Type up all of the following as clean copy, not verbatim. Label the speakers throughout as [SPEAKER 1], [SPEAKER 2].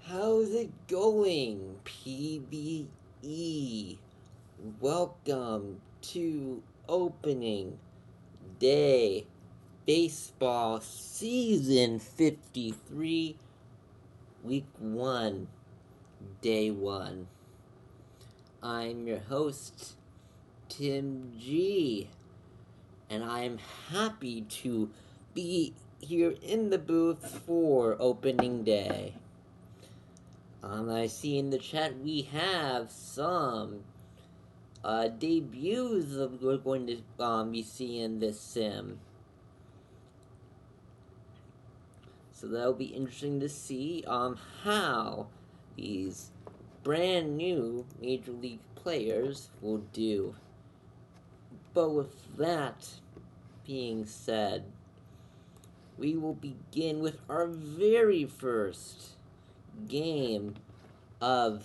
[SPEAKER 1] How's it going, PvE? Welcome to opening day baseball season 53, week 1, day 1. I'm your host, Tim G, and I'm happy to be here in the booth for opening day. I see in the chat we have some debuts that we're going to be seeing this sim. So that'll be interesting to see how these brand new Major League players will do. But with that being said, we will begin with our very first game of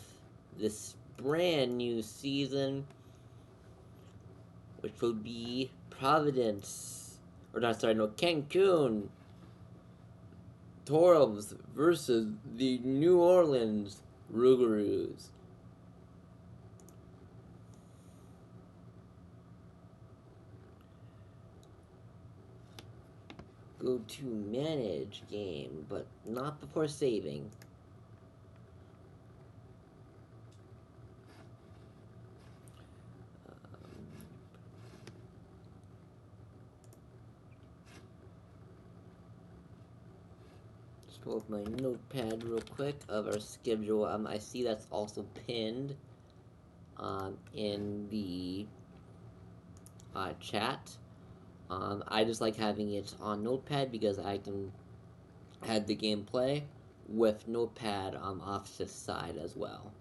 [SPEAKER 1] this brand new season, which will be Cancun Toros versus the New Orleans Rougarous. Go to manage game, but not before saving. Just pull up my notepad real quick of our schedule. I see that's also pinned in the chat. I just like having it on Notepad because I can add the gameplay with Notepad off to the side as well.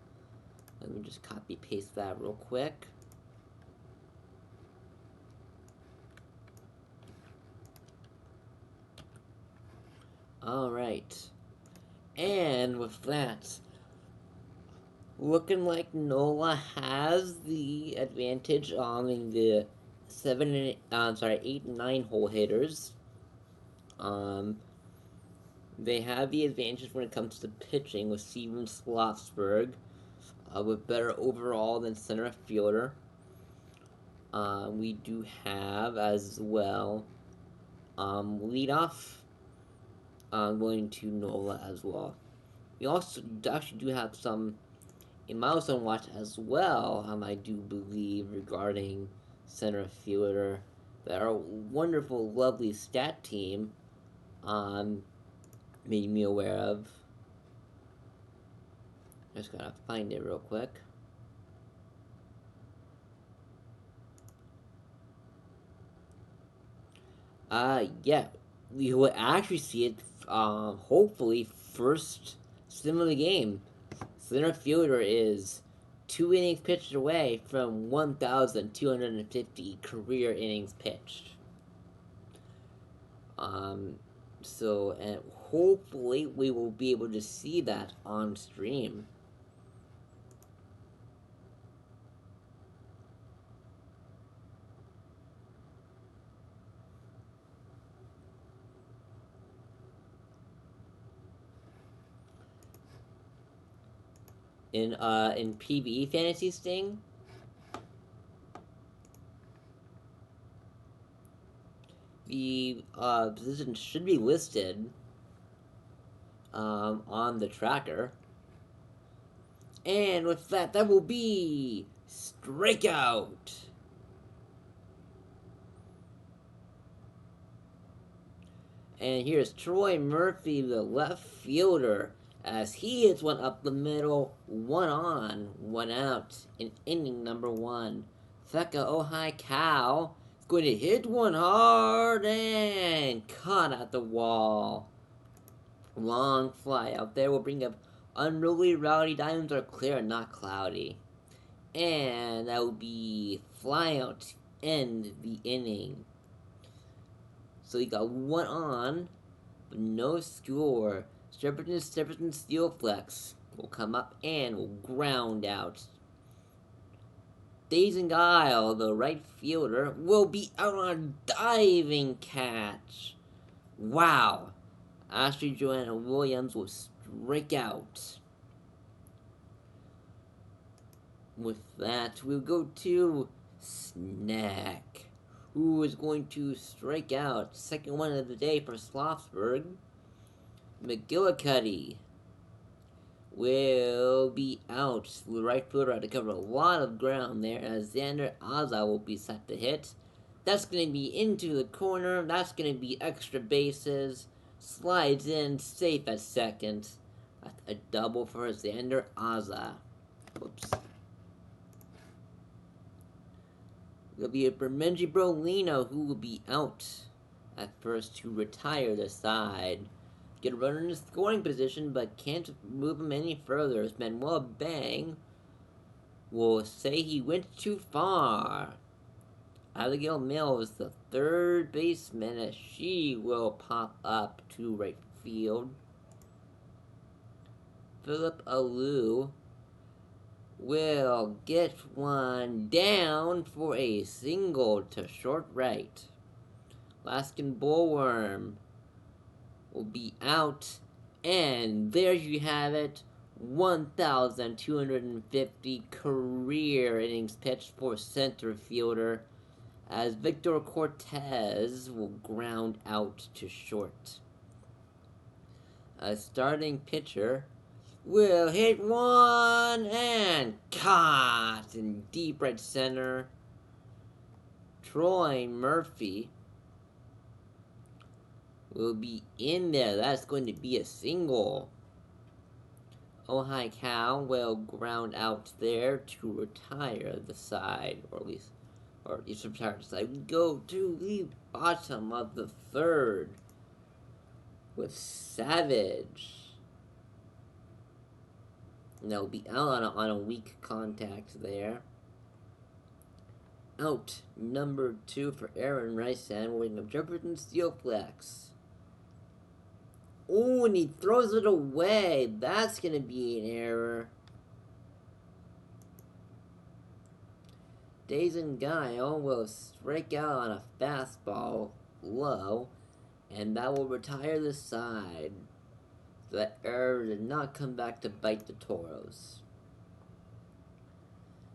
[SPEAKER 1] Let me just copy paste that real quick. Alright. And with that, looking like NOLA has the advantage in the 8 and 9 hole hitters. They have the advantage when it comes to pitching with Steven Slotsberg, with better overall than center fielder. We do have as well leadoff going to NOLA as well. We also actually do have some in milestone watch as well, I do believe, regarding center fielder that our wonderful, lovely stat team made me aware of. Just gotta find it real quick. Yeah, we will actually see it, hopefully, first sim of the game. Center fielder is 2 innings pitched away from 1,250 career innings pitched. So, and hopefully we will be able to see that on stream. In PvE Fantasy Sting, the position should be listed on the tracker. And with that, that will be Strikeout. And here's Troy Murphy, the left fielder, as he hits one up the middle, 1 on, 1 out, in inning number 1. Theka Ohai Cow is going to hit one hard and caught at the wall. Long fly out there will bring up Unruly Rowdy Diamonds are clear and not cloudy. And that will be fly out to end the inning. So you got 1 on, but no score. Shepperton Steel Flex will come up and will ground out. Dazing Guile, the right fielder, will be out on a diving catch. Wow. Ashley Joanna Williams will strike out. with that, we'll go to Snack, who is going to strike out. Second one of the day for Slothsburg. McGillicuddy will be out. The right fielder had to cover a lot of ground there as Xander Aza will be set to hit. That's going to be into the corner. That's going to be extra bases. Slides in, safe at second. A double for Xander Aza. Whoops. It'll be a Bermenji Brolino who will be out at first to retire the side. Get a runner in the scoring position, but can't move him any further as Manuel Bang will say he went too far. Abigail Mills, the third baseman, as she will pop up to right field. Philip Alou will get one down for a single to short right. Laskin Bullworm will be out, and there you have it. 1,250 career innings pitched for center fielder as Victor Cortez will ground out to short. A starting pitcher will hit one and caught in deep right center. Troy Murphy will be in there. That's going to be a single. Ojai Cow will ground out there to retire the side, or at least retire the side. We go to the bottom of the third with Savage. And they'll be out on a weak contact there. Out number 2 for Aaron Rice and wing of Jefferson Steelflex. Oh, and he throws it away. That's going to be an error. Dazen Guile will strike out on a fastball low, and that will retire the side. So that error did not come back to bite the Toros.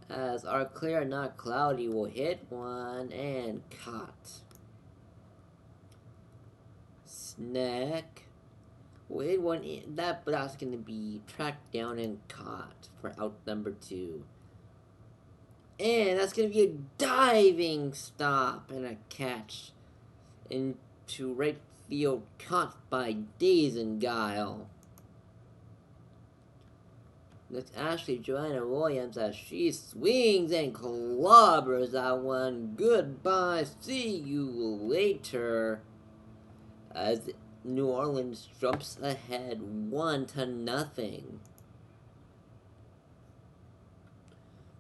[SPEAKER 1] As our clear, not cloudy, will hit one and caught. Snack will hit one in, that's going to be tracked down and caught for out number 2. And that's going to be a diving stop and a catch into right field, caught by Dazen Guile. That's Ashley Joanna Williams as she swings and clobbers that one. Goodbye, see you later. As New Orleans jumps ahead 1-0.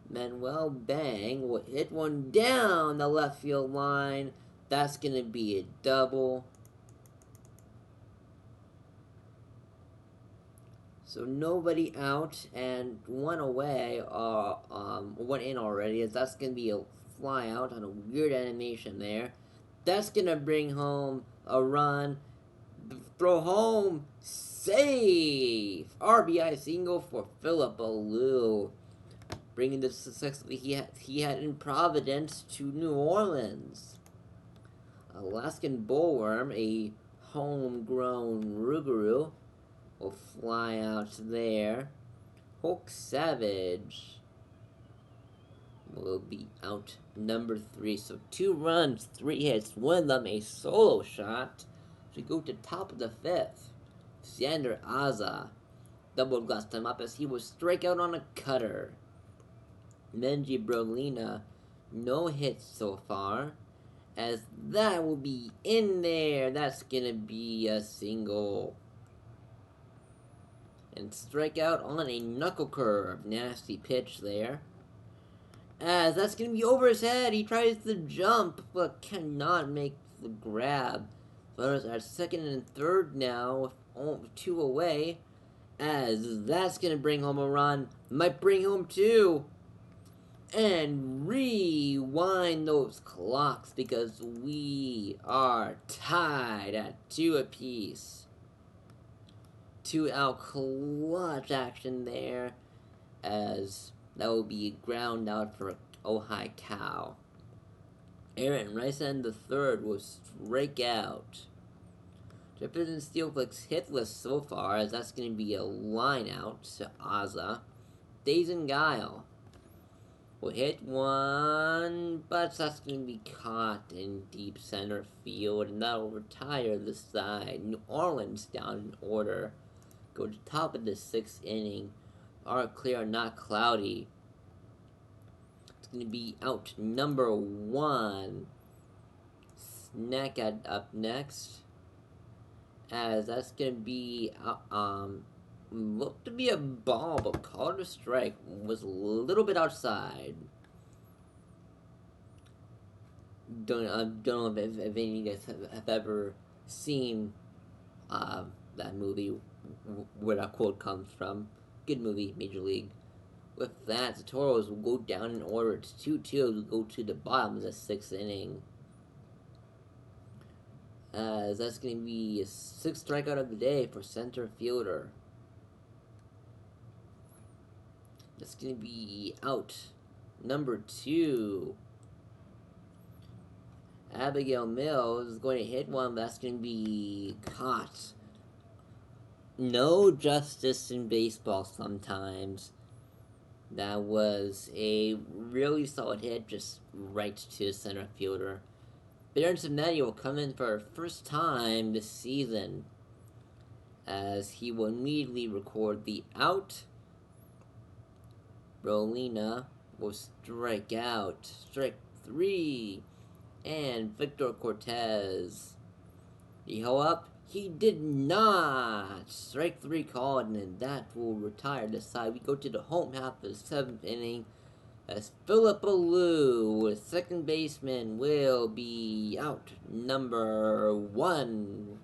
[SPEAKER 1] Manuel Bang will hit one down the left field line. That's going to be a double. So nobody out and one away, one in already, as that's going to be a fly out on a weird animation there. That's going to bring home a run. Throw home, save! RBI single for Philip Alou, bringing the success that he had in Providence to New Orleans. Alaskan Bullworm, a homegrown Rougarou, will fly out there. Hulk Savage will be out number 3. So 2 runs, 3 hits, one of them a solo shot. We go to top of the 5th. Xander Aza double glassed him up as he will strike out on a cutter. Menji Brolina, no hits so far, as that will be in there. That's gonna be a single. And strike out on a knuckle curve. Nasty pitch there. As that's gonna be over his head. He tries to jump, but cannot make the grab. Runners are second and third now, with 2 away, as that's going to bring home a run. Might bring home 2. And rewind those clocks because we are tied at 2 apiece. 2 out clutch action there as That will be ground out for Oh Hi Cow. Aaron Rice the third will strike out. Jefferson Steelflex hitless so far, as that's going to be a line out to Aza. Days and Guile will hit one, but that's going to be caught in deep center field, and that'll retire the side. New Orleans down in order. Go to top of the sixth inning. Are clear, not cloudy. It's going to be out number one. Snack up next, as that's going to be looked to be a ball, but called a strike. Was a little bit outside. Don't know if any of you guys have ever seen that movie, where that quote comes from. Good movie, Major League. With that, the Toros will go down in order. It's 2-2 to go to the bottom of the sixth inning. As that's going to be a sixth strikeout of the day for center fielder. That's going to be out number two. Abigail Mills is going to hit one, but that's going to be caught. No justice in baseball sometimes. That was a really solid hit, just right to center fielder. Baron Cincinnati will come in for our first time this season, as he will immediately record the out. Rolina will strike out. Strike three. And Victor Cortez. Did he hold up? He did not. Strike three called, and that will retire the side. We go to the home half of the seventh inning, as Philip Alou, second baseman, will be out number one.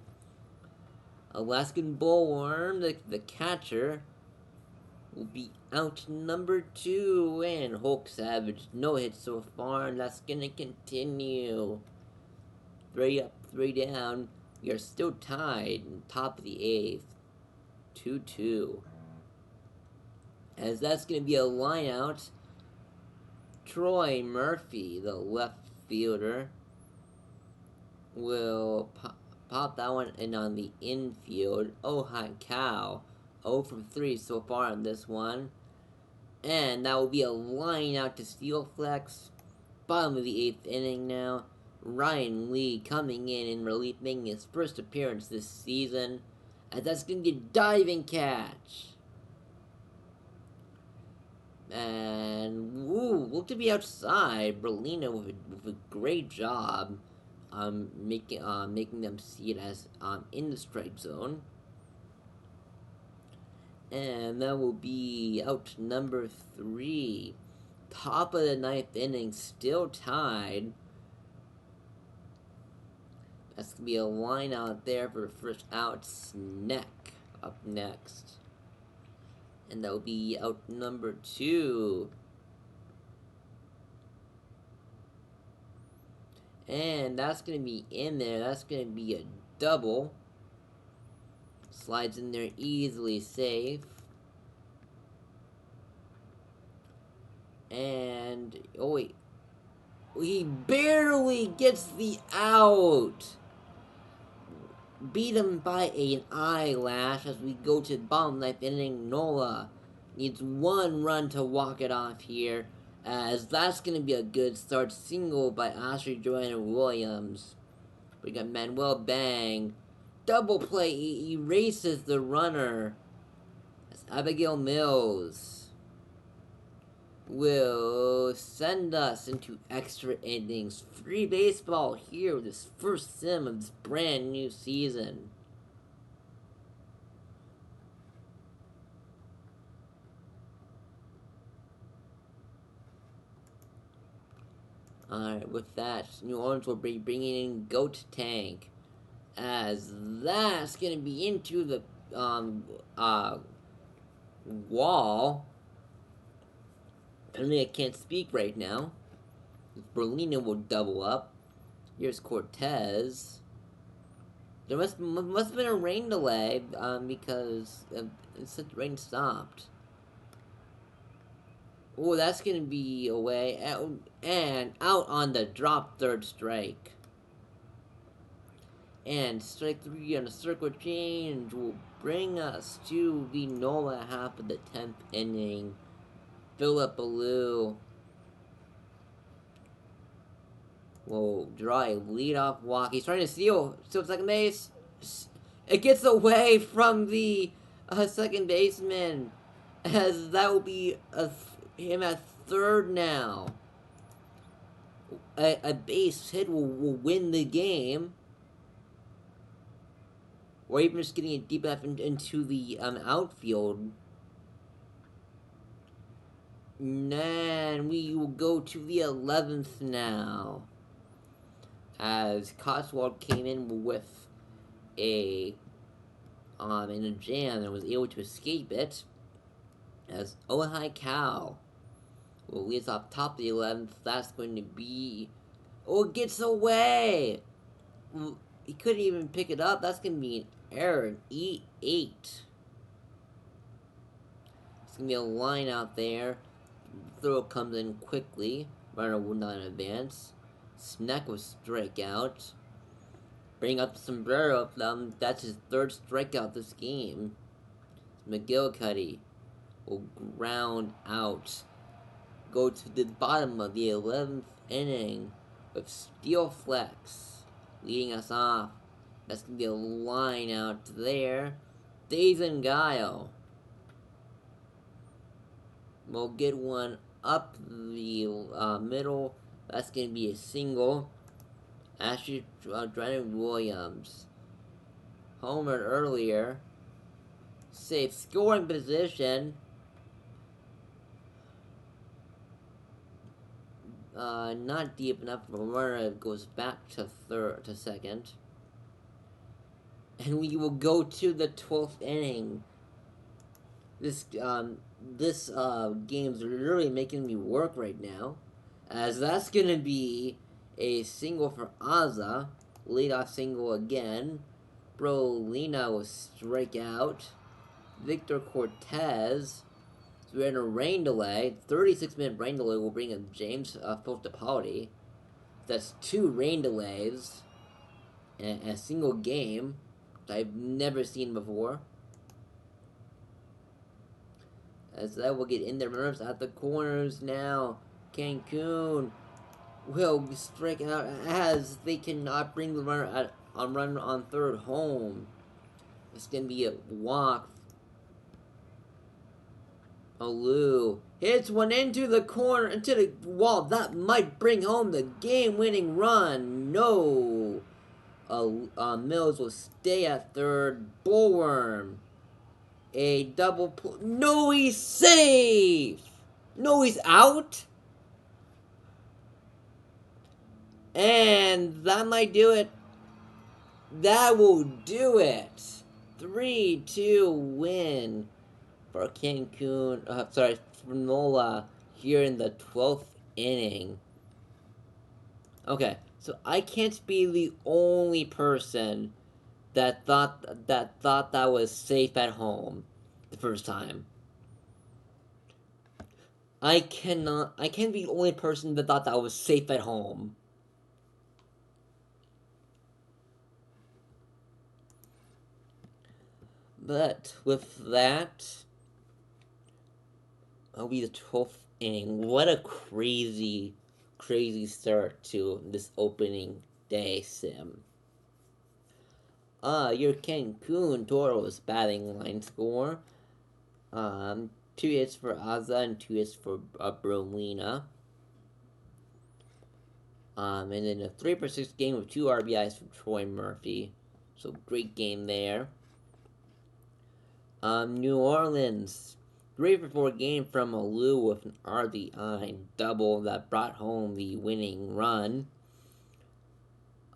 [SPEAKER 1] Alaskan Bullworm, the catcher, will be out number two. And Hulk Savage, no hit so far, and that's gonna continue. 3 up, 3 down. We are still tied in top of the eighth. 2-2. As that's gonna be a line out. Troy Murphy, the left fielder, will pop that one in on the infield. Oh hi cow. 0 from 3 so far on this one. And that will be a line out to Steelflex. Bottom of the eighth inning now. Ryan Lee coming in relief, making his first appearance this season. As that's going to be a diving catch. And look to be outside. Berlina with a great job making them see it as in the strike zone. And that will be out number 3. Top of the ninth inning, still tied. That's going to be a line out there for first out. Snack up next. And that will be out number 2. And that's going to be in there. That's going to be a double. Slides in there easily, safe. And, oh wait. He barely gets the out. Beat him by an eyelash as we go to the bottom ninth inning. Nola needs 1 run to walk it off here, as that's going to be a good start. Single by Ashley Joanna Williams. We got Manuel Bang. Double play erases the runner. As Abigail Mills will send us into extra innings. Free baseball here with this first sim of this brand new season. Alright, with that, New Orleans will be bringing in Goat Tank, as that's going to be into the wall. Apparently I can't speak right now. Berlina will double up. Here's Cortez. There must have been a rain delay, because it said the rain stopped. Oh, that's gonna be away and out on the drop third strike. And strike 3 on a circle change will bring us to the NOLA half of the 10th inning. Philip Alou will draw a leadoff walk. He's trying to steal second base. It gets away from the second baseman, as that will be him at third now. A base hit will win the game, or even just getting it deep enough into the outfield. And we will go to the 11th now, as Cotswold came in with a in a jam and was able to escape it. As Ojai Cow will lead off top of the 11th. That's going to be, oh, it gets away. He couldn't even pick it up. That's going to be an error, an E8. It's going to be a line out there. Throw comes in quickly. Runner will not advance. Snack will strike out. Bring up the sombrero. That's his third strikeout this game. McGillicuddy will ground out. Go to the bottom of the 11th inning with Steel Flex leading us off. That's going to be a line out there. Days and Guile will get one up the middle. That's going to be a single. Ashley Drennan Williams homered earlier. Safe scoring position. Not deep enough. Runner goes back to second. And we will go to the 12th inning. This game's really making me work right now, as that's gonna be a single for Aza, leadoff single again. Brolina will strike out. Victor Cortez, so we're in a rain delay. 36-minute rain delay will bring in James Fittipaldi. That's 2 rain delays in a single game that I've never seen before. As that will get in their nerves at the corners now. Cancun will strike out as they cannot bring the runner on third home. It's going to be a walk. Alou hits one into the corner, into the wall. That might bring home the game-winning run. No. Mills will stay at third. Bullworm. A double no, he's safe! No, he's out! And that might do it. That will do it. 3-2 win for Cancun. For NOLA here in the 12th inning. Okay, so I can't be the only person that thought that was safe at home the first time. I can't be the only person that thought that was safe at home. But with that, it'll be the 12th inning. What a crazy start to this opening day sim. Your Cancun Toro's batting line score. 2 hits for Aza and 2 hits for Brolina. And then a 3-for-6 game with 2 RBIs from Troy Murphy. So great game there. New Orleans, 3-for-4 game from Alou with an RBI double that brought home the winning run.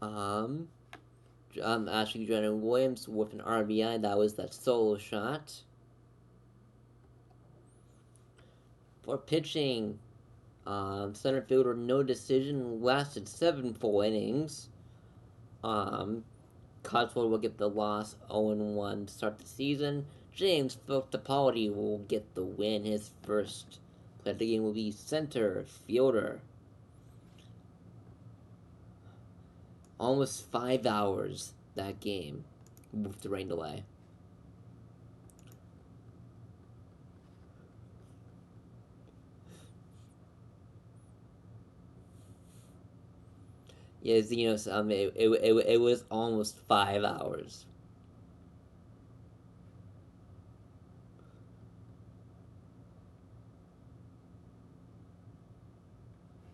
[SPEAKER 1] Ashley Drennan Williams with an RBI, that was that solo shot. For pitching, center fielder no decision, lasted 7 full innings. Cotswold will get the loss, 0-1 to start the season. James Fittipaldi will get the win, his first Player of the game will be center fielder. Almost 5 hours that game with the rain delay. Yeah, Xenos, it was almost 5 hours.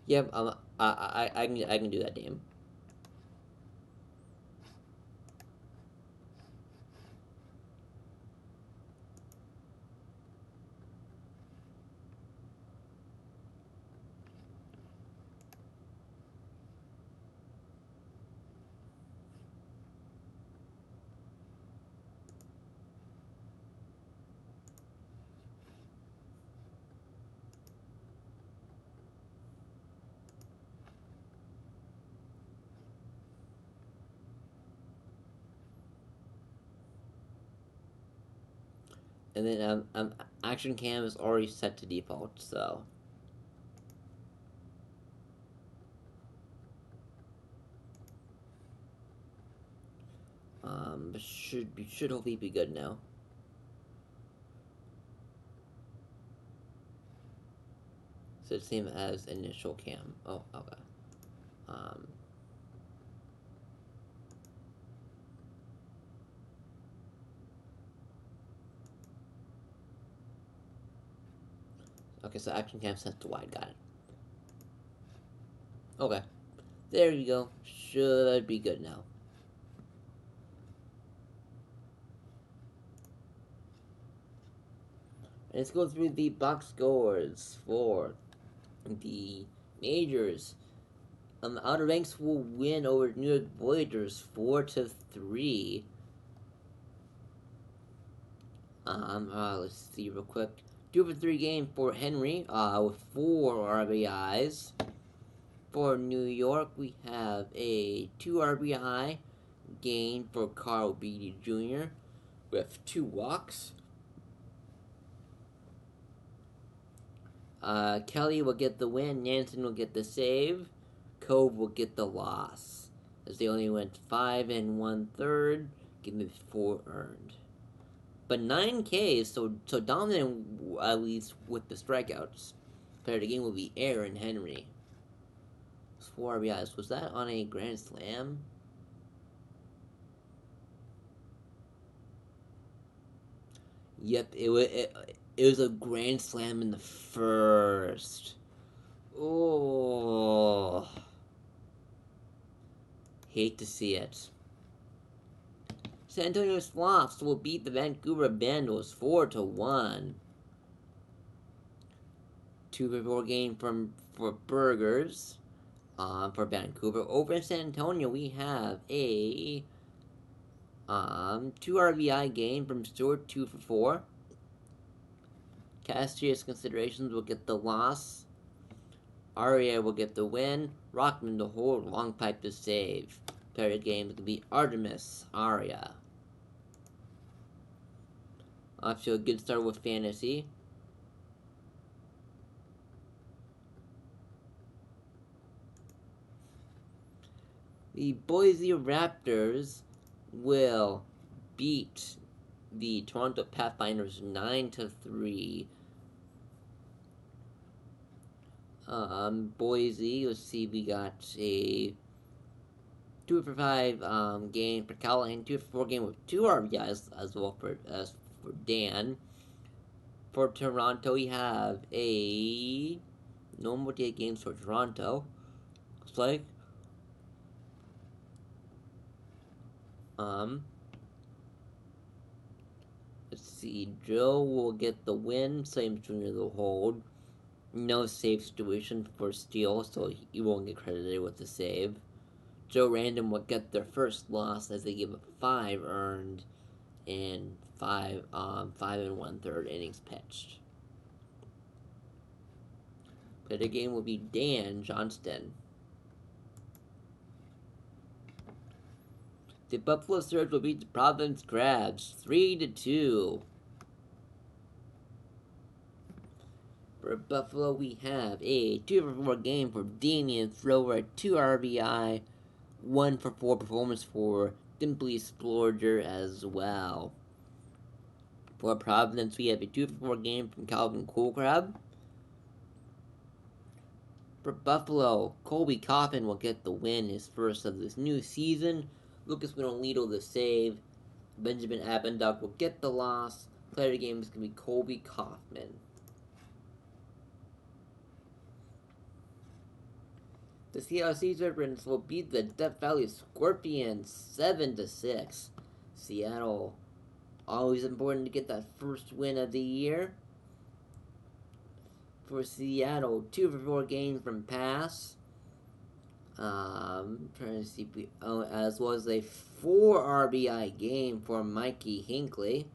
[SPEAKER 1] Yep, I can do that game. And then action cam is already set to default, so should hopefully be good now. So it's same as initial cam. Oh, okay. Um, okay, so action cam set to wide. Got it. Okay, there you go. Should be good now. And let's go through the box scores for the majors. The Outer Banks will win over New York Voyagers 4-3. Let's see real quick. 2 for 3 game for Henry, with 4 RBIs. For New York, we have a 2 RBI gain for Carl Beatty Jr. with 2 walks. Kelly will get the win. Nansen will get the save. Cove will get the loss, as they only went 5 1/3, giving 4 earned. But 9 Ks, so dominant at least with the strikeouts. Player of the game will be Aaron Henry. 4 RBIs. Was that on a grand slam? Yep, it was a grand slam in the first. Oh, hate to see it. San Antonio Sloths will beat the Vancouver Vandals 4-1. 2 for 4 game for Burgers. For Vancouver. Over in San Antonio, we have a 2 RBI game from Stewart, 2 for 4. Castrius Considerations will get the loss. Aria will get the win. Rockman the hold. Long pipe to save. Player of the game will be Artemis Aria. Off to a good start with fantasy. The Boise Raptors will beat the Toronto Pathfinders 9-3. Boise, let's see, we got a 2 for 5 game for Callahan, 2 for 4 game with 2 RBIs as well for Dan. For Toronto, we have a normal day games for Toronto. Looks like. Let's see, Joe will get the win, Sam Jr. the hold. No save situation for Steele, so he won't get credited with the save. Joe Random will get their first loss as they give up 5 earned in 5 1/3 innings pitched. Player of the game will be Dan Johnston. The Buffalo Surge will beat the Providence Crabs 3-2. For Buffalo, we have a 2-for-4 game for Damian Thrower, 2 RBI, 1-for-4 performance for Dimply Splorger as well. For Providence, we have a 2-for-4 game from Calvin Coolcrab. For Buffalo, Colby Coffin will get the win, his first of this new season. Lucas Winolito the save. Benjamin Abenduck will get the loss. Player of the game is going to be Colby Kaufman. The Seattle Seahawks will beat the Death Valley Scorpions 7-6. Seattle, always important to get that first win of the year. For Seattle, 2-for-4 game from pass. Trying to see, as well as a 4 RBI game for Mikey Hinckley.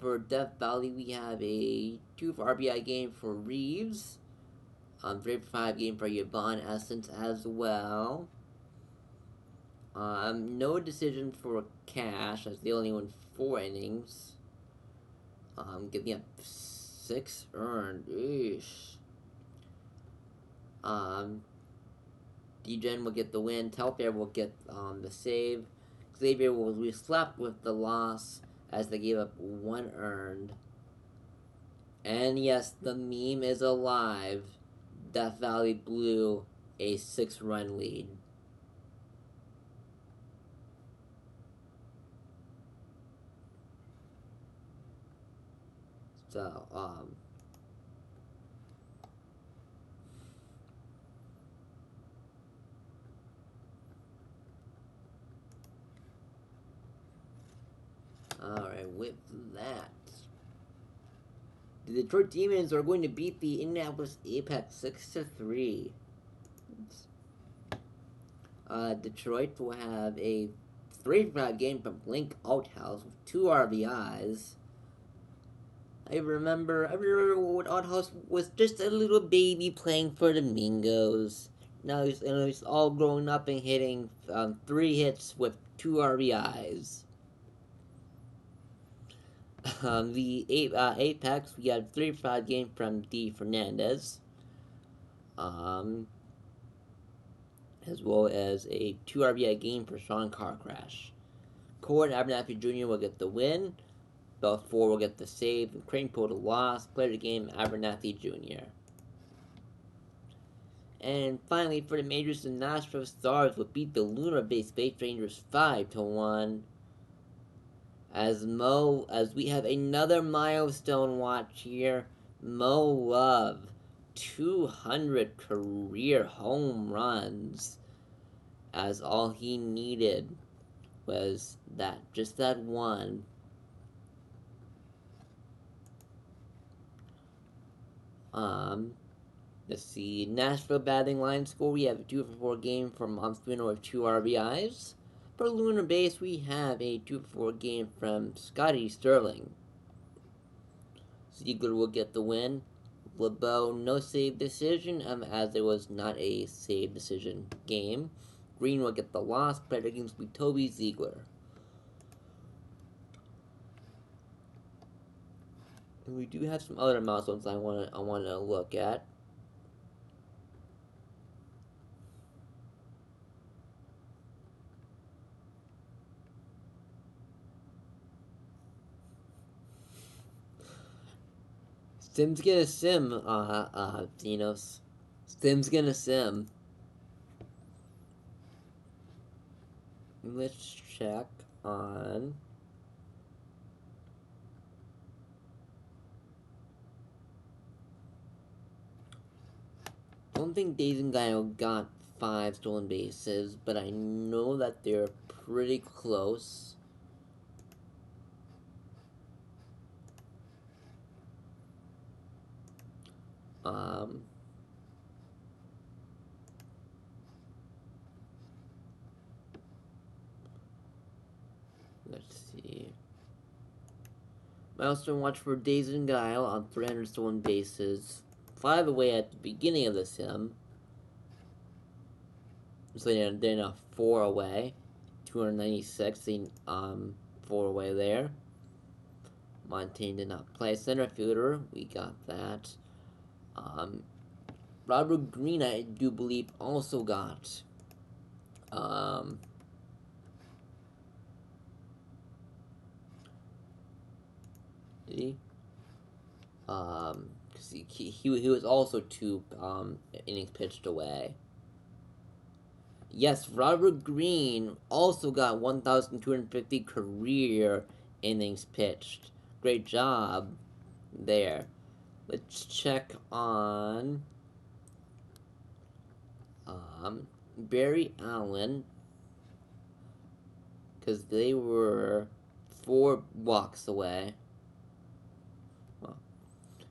[SPEAKER 1] For Death Valley, we have a 2 RBI game for Reeves. 3-for-5 game for Yvonne Essence as well. No decision for Cash, as they only won 4 innings. Giving up 6 earned. Eesh. Degen will get the win. Telfair will get the save. Xavier will be slapped with the loss as they gave up 1 earned. And yes, the meme is alive. Death Valley blew a 6-run lead. So, alright, with that, the Detroit Demons are going to beat the Indianapolis Apex 6-3. Detroit will have a 3-for-5 game from Blink Outhouse with 2 RBIs. I remember when Outhouse was just a little baby playing for the Mingos. Now he's all grown up and hitting 3 hits with 2 RBIs. The Apex, we got a 3-for-5 game from D. Fernandez. As well as a 2 RBI game for Sean Carcrash. Cord Abernathy Jr. will get the win. Belfour will get the save. And Crane pulled a loss. Player of the game, Abernathy Jr. And finally, for the majors, the Nashville Stars will beat the Lunar-based Space Rangers 5-1. As we have another milestone watch here. Mo Love, 200 career home runs. As all he needed was just that one. Let's see. Nashville batting line score. We have a 2-for-4 game from Monspino with 2 RBIs. For Lunar Base, we have a 2-for-4 game from Scotty Sterling. Ziegler will get the win. LeBeau, no save decision, as it was not a save decision game. Green will get the loss. Player against will be Toby Ziegler. And we do have some other milestones I want to look at. Sim's gonna sim, Zenos. Sim's gonna sim. Let's check on... I don't think Days and Guile got 5 stolen bases, but I know that they're pretty close. Let's see. Milestone watch for Days and Guile on 300 stolen bases. 5 away at the beginning of the sim. So they're now 4 away. 296, 4 away there. Montaigne did not play. Center fielder, we got that. Robert Green, I do believe, also got. Um, did he? Because he was also 2 innings pitched away. Yes, Robert Green also got 1,250 career innings pitched. Great job there. Let's check on Barry Allen, because they were 4 walks away. Well,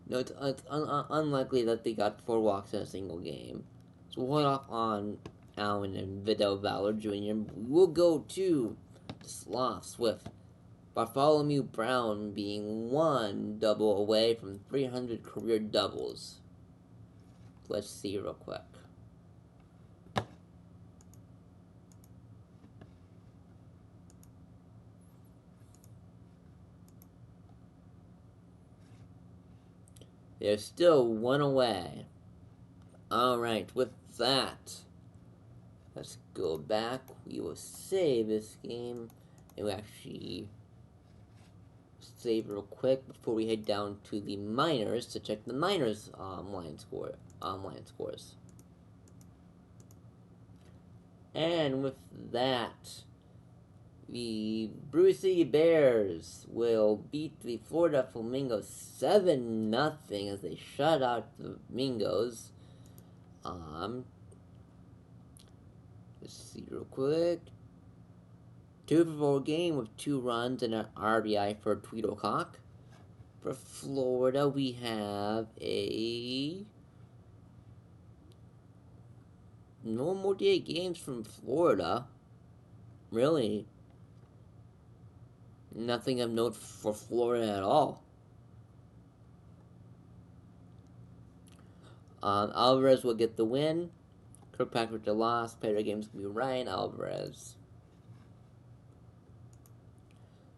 [SPEAKER 1] no, it's unlikely that they got 4 walks in a single game. So we'll hold off on Allen and Vidal Valor Jr. We'll go to the Sloths with Bartholomew Brown being 1 double away from 300 career doubles. Let's see real quick. They're still 1 away. Alright, with that, let's go back. We will save this game, and we'll actually save real quick before we head down to the minors to check the minors line scores. And with that, the Brew City Bears will beat the Florida Flamingos 7-0 as they shut out the Flamingos. Let's see real quick. 2-for-4 game with 2 runs and an RBI for Tweedlecock. For Florida, we have a no more day games from Florida. Really, nothing of note for Florida at all. Alvarez will get the win. Kirkpatrick the loss. Player games will be Ryan Alvarez.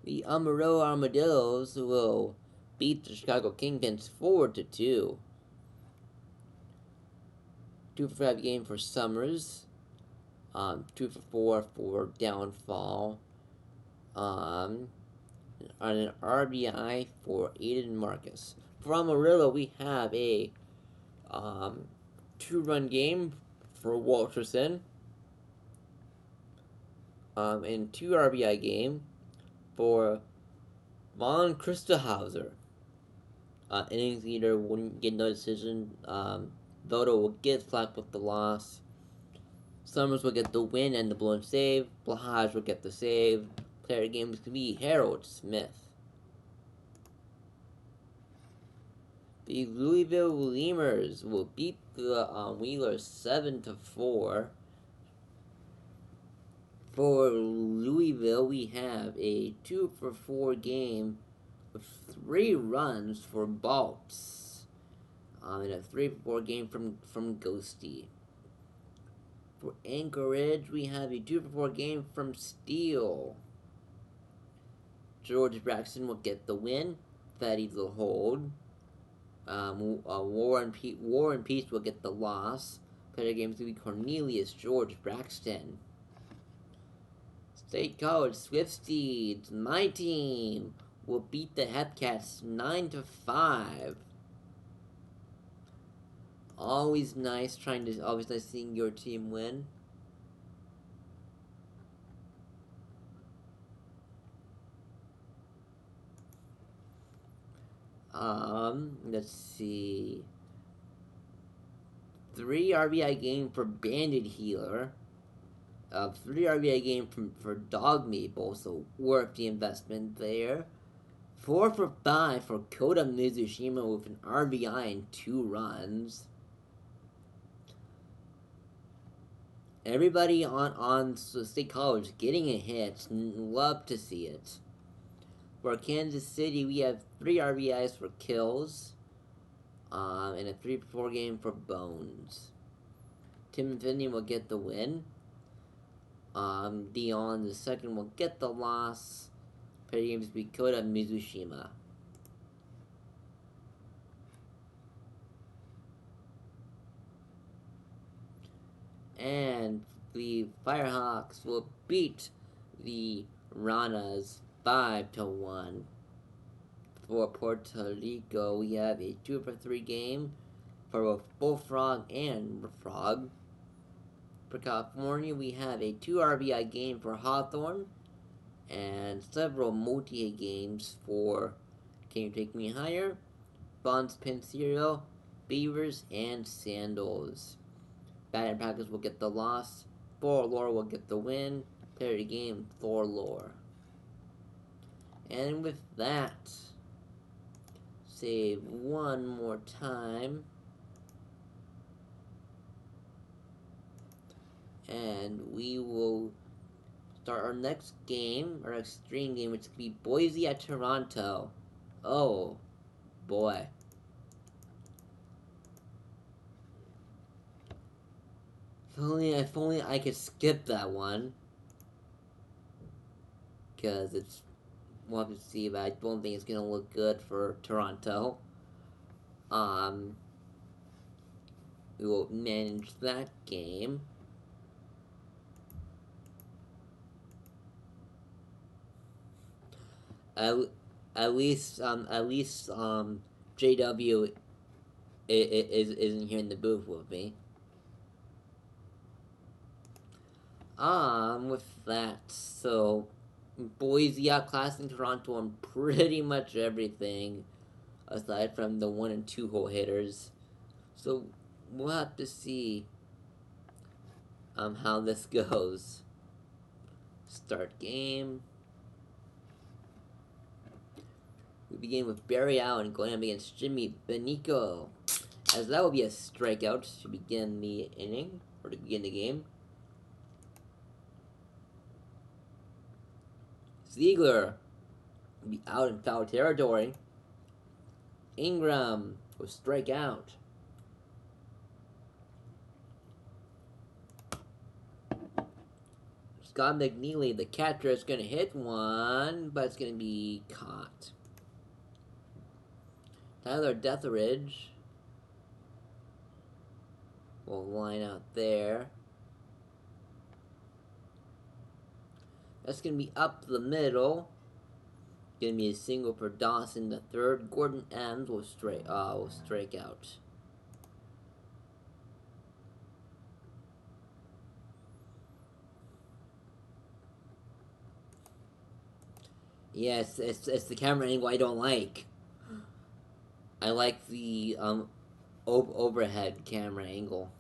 [SPEAKER 1] The Amarillo Armadillos will beat the Chicago Kingpins 4-2. 2-for-5 game for Summers. 2-for-4 for Downfall. On an RBI for Aiden Marcus. For Amarillo, we have a 2-run game for Walterson. And 2 RBI game for Von Christenhauser. Innings leader wouldn't get no decision. Voto will get flagged with the loss. Summers will get the win and the blown save. Blahaj will get the save. Player games could be Harold Smith. The Louisville Lemurs will beat the Wheelers 7-4. For Louisville, we have a 2-for-4 game with 3 runs for Baltz. And a 3-for-4 game from Ghosty. For Anchorage, we have a 2-for-4 game from Steele. George Braxton will get the win. Thaddeus will hold. War and Peace will get the loss. Player games will be Cornelius George Braxton. State College Swifties, my team, will beat the Hepcats 9-5. Always nice seeing your team win. Let's see. 3 RBI game for Bandit Healer. 3 RBI game for Dog Maple, so worth the investment there. 4-for-5 for Kota Mizushima with an RBI and 2 runs. Everybody on State College getting a hit. Love to see it. For Kansas City, we have 3 RBIs for Kills. And a 3-for-4 game for Bones. Tim Finney will get the win. Dion the second will get the loss. Player games will be Kota Mizushima. And the Firehawks will beat the Ranas 5-1. For Puerto Rico, we have a 2-for-3 game for both Bullfrog and Frog. For California, we have a 2 RBI game for Hawthorne and several multi games for Can You Take Me Higher, Bonds Pensero, Beavers, and Sandals. Batting practice will get the loss. Thor Lore will get the win. Player of the game, Thor Lore. And with that, save one more time. And we will start our next game, our extreme game, which could be Boise at Toronto. Oh, boy. If only I could skip that one. Because it's, we'll have to see, but I don't think it's going to look good for Toronto. We will manage that game. At least JW isn't here in the booth with me. With that, so Boise outclassing Toronto on pretty much everything, aside from the 1 and 2 hole hitters. So we'll have to see how this goes. Start game. We begin with Barry Allen going up against Jimmy Benico, as that will be a strikeout to begin the inning, or to begin the game. Ziegler will be out in foul territory. Ingram will strike out. Scott McNeely, the catcher, is going to hit one, but it's going to be caught. Tyler Deatheridge will line out there. That's going to be up the middle. Going to be a single for Dawson the third. Gordon Adams will strike out. Yes, it's the camera angle I don't like. I like the overhead camera angle.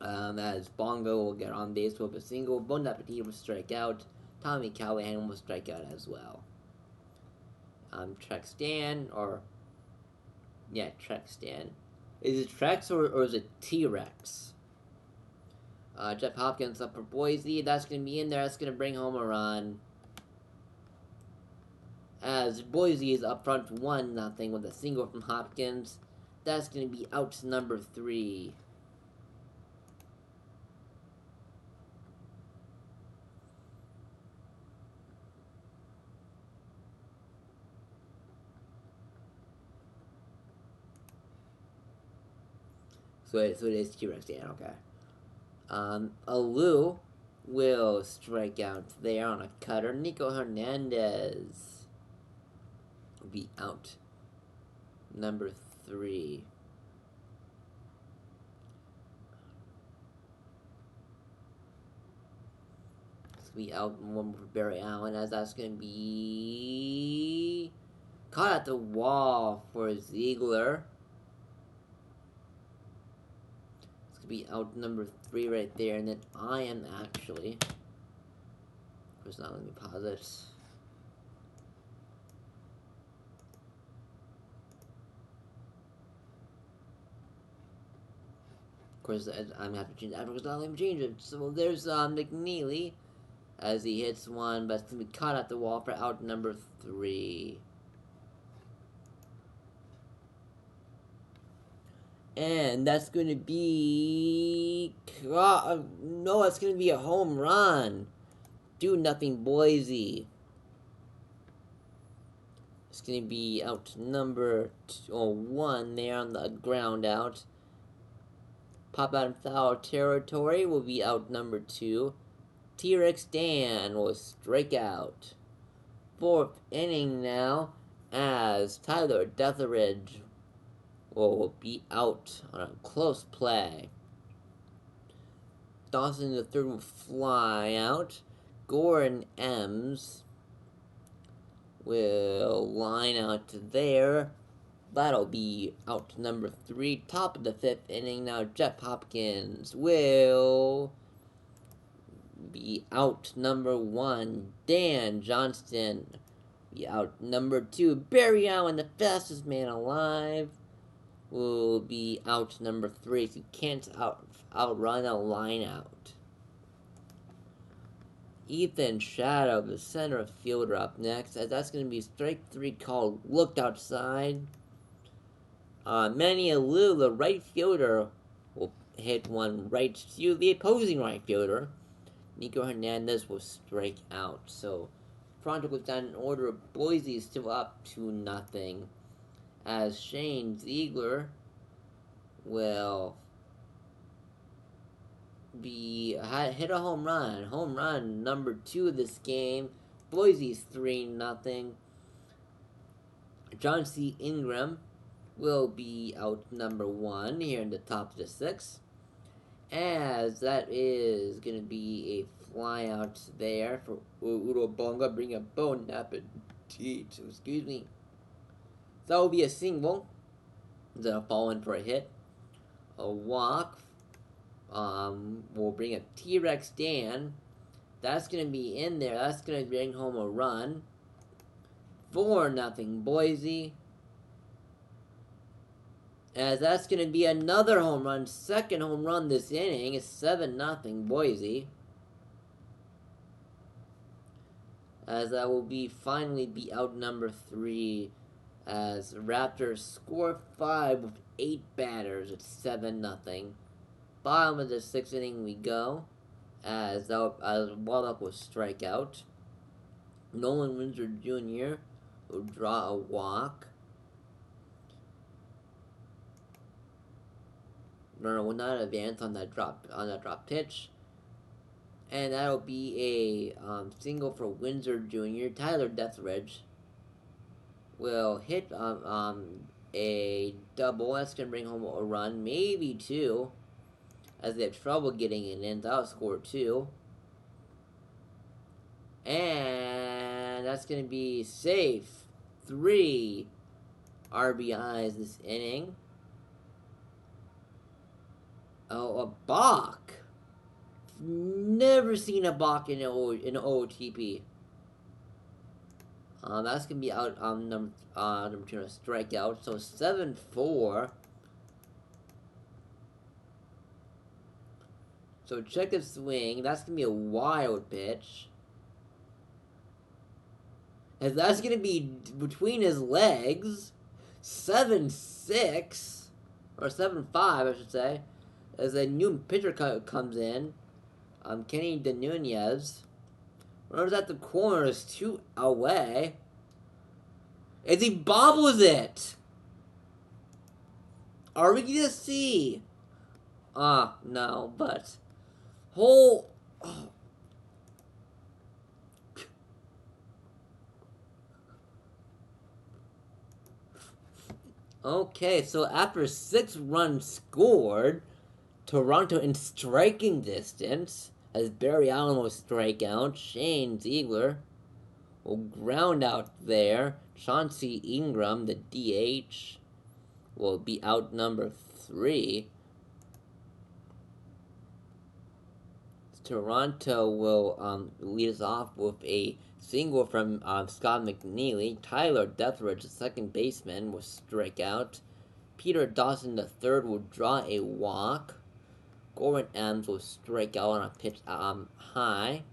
[SPEAKER 1] As Bongo will get on base with a single. Bon Appetit will strike out. Tommy Callahan will strike out as well. Trex Stan, or yeah, Trex Stan. Is it Trex or is it T-Rex? Jeff Hopkins up for Boise. That's gonna be in there. That's gonna bring home a run. As Boise is up front 1-0 with a single from Hopkins. That's gonna be out number 3. So it is T-Rex Dan, okay. Alou will strike out there on a cutter. Nico Hernandez will be out. Number 3. This will be out one for Barry Allen, as that's going to be caught at the wall for Ziegler. Be out number 3 right there, and then I am actually, of course not, let me pause it. Of course, I'm gonna have to change that because not let me change it. So there's McNeely as he hits one, but it's gonna be caught at the wall for out number 3. And that's going to be... no, it's going to be a home run. 2-0 Boise. It's going to be out number 1 there on the ground out. Pop out in foul territory will be out number 2. T-Rex Dan will strike out. 4th inning now, as Tyler Deatheridge will be out on a close play. Dawson the third will fly out. Gordon Ems will line out there. That'll be out number 3. Top of the 5th inning now. Jeff Hopkins will be out number 1. Dan Johnston be out number 2. Barry Allen, the fastest man alive, will be out number 3. So you can't outrun a line out. Ethan Shadow, the center fielder, up next, as that's going to be strike 3 called looked outside. Manny Alou, the right fielder, will hit one right to the opposing right fielder. Nico Hernandez will strike out. So Toronto goes down in order. Boise is still up 2-0. As Shane Ziegler will hit a home run. Home run number 2 of this game. Boise's 3-0. John C. Ingram will be out number 1 here in the top of the 6th. As that is going to be a fly out there for Udo Bonga. Bring a bone nap and teach. Excuse me. So that will be a single. That'll fall in for a hit. A walk. We'll bring up T-Rex Dan. That's going to be in there. That's going to bring home a run. 4-0 Boise. As that's going to be another home run. Second home run this inning. It's 7-0 Boise. As that will finally be out number 3. As Raptors score 5 with 8 batters. It's 7-0. Bottom of the 6th inning we go. As Wallach will strike out. Nolan Windsor Jr. will draw a walk. Runner will not advance on that drop pitch. And that'll be a single for Windsor Jr. Tyler Deatheridge will hit a double. That's going to bring home a run, maybe 2, as they have trouble getting it in. That'll score 2. And that's going to be safe. 3 RBIs this inning. Oh, a balk. Never seen a balk in OOTP. That's gonna be out number 2 on a strikeout. So 7-4. So check the swing. That's gonna be a wild pitch. And that's gonna be between his legs. 7-6 or 7-5, I should say. As a new pitcher comes in, Kenny De Nunez. Runners at the corner is 2 away. As he bobbles it. Are we gonna see? No, but whole. Oh. Okay, so after 6 runs scored, Toronto in striking distance, as Barry Allen will strike out. Shane Ziegler will ground out there. Chauncey Ingram, the DH, will be out number 3. Toronto will lead us off with a single from Scott McNeely. Tyler Deatheridge, the second baseman, will strike out. Peter Dawson, the third, will draw a walk. Gordon Ems will strike out on a pitch high.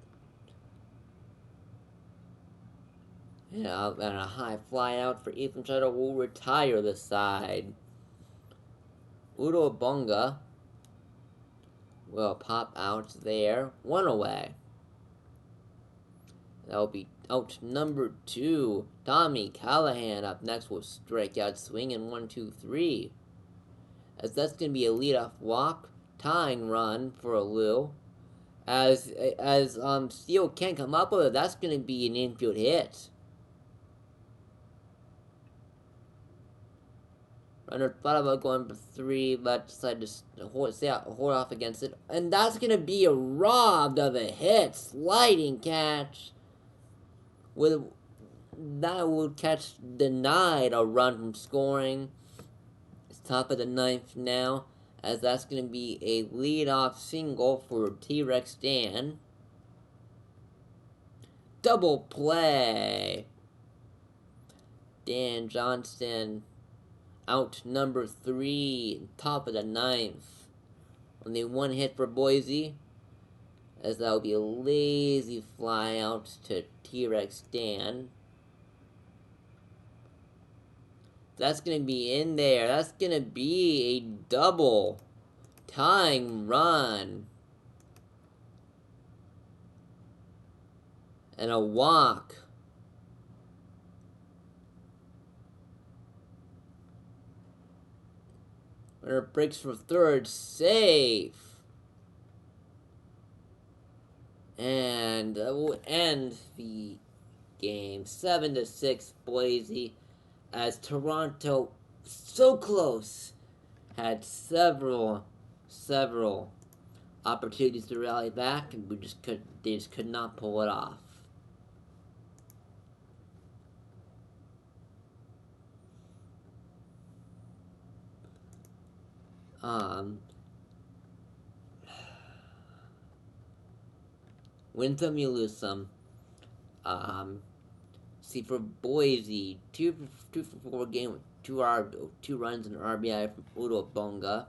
[SPEAKER 1] Yeah, and a high fly out for Ethan Shadow will retire the side. Udo Bonga will pop out there. 1 away. That'll be out number 2. Tommy Callahan up next will strike out, swinging 1-2-3. As that's going to be a leadoff walk. tying run for Lou. As Steele can't come up with it, that's going to be an infield hit. Runner thought about going for 3, but decided to hold off against it. And that's going to be robbed of a hit. Sliding catch. That would catch denied a run from scoring. It's top of the ninth now, as that's going to be a leadoff single for T-Rex Dan. Double play. Dan Johnston out number 3, top of the ninth. Only one hit for Boise, as that will be a lazy fly out to T-Rex Dan. That's going to be in there. That's going to be a double tying run. And a walk. Runner breaks for third, safe. And that will end the game 7-6 Boise, as Toronto, so close, had several opportunities to rally back, and they just could not pull it off. Win some, you lose some. See, for Boise, 2 for 4 game with 2 runs and an RBI from Udo Bonga.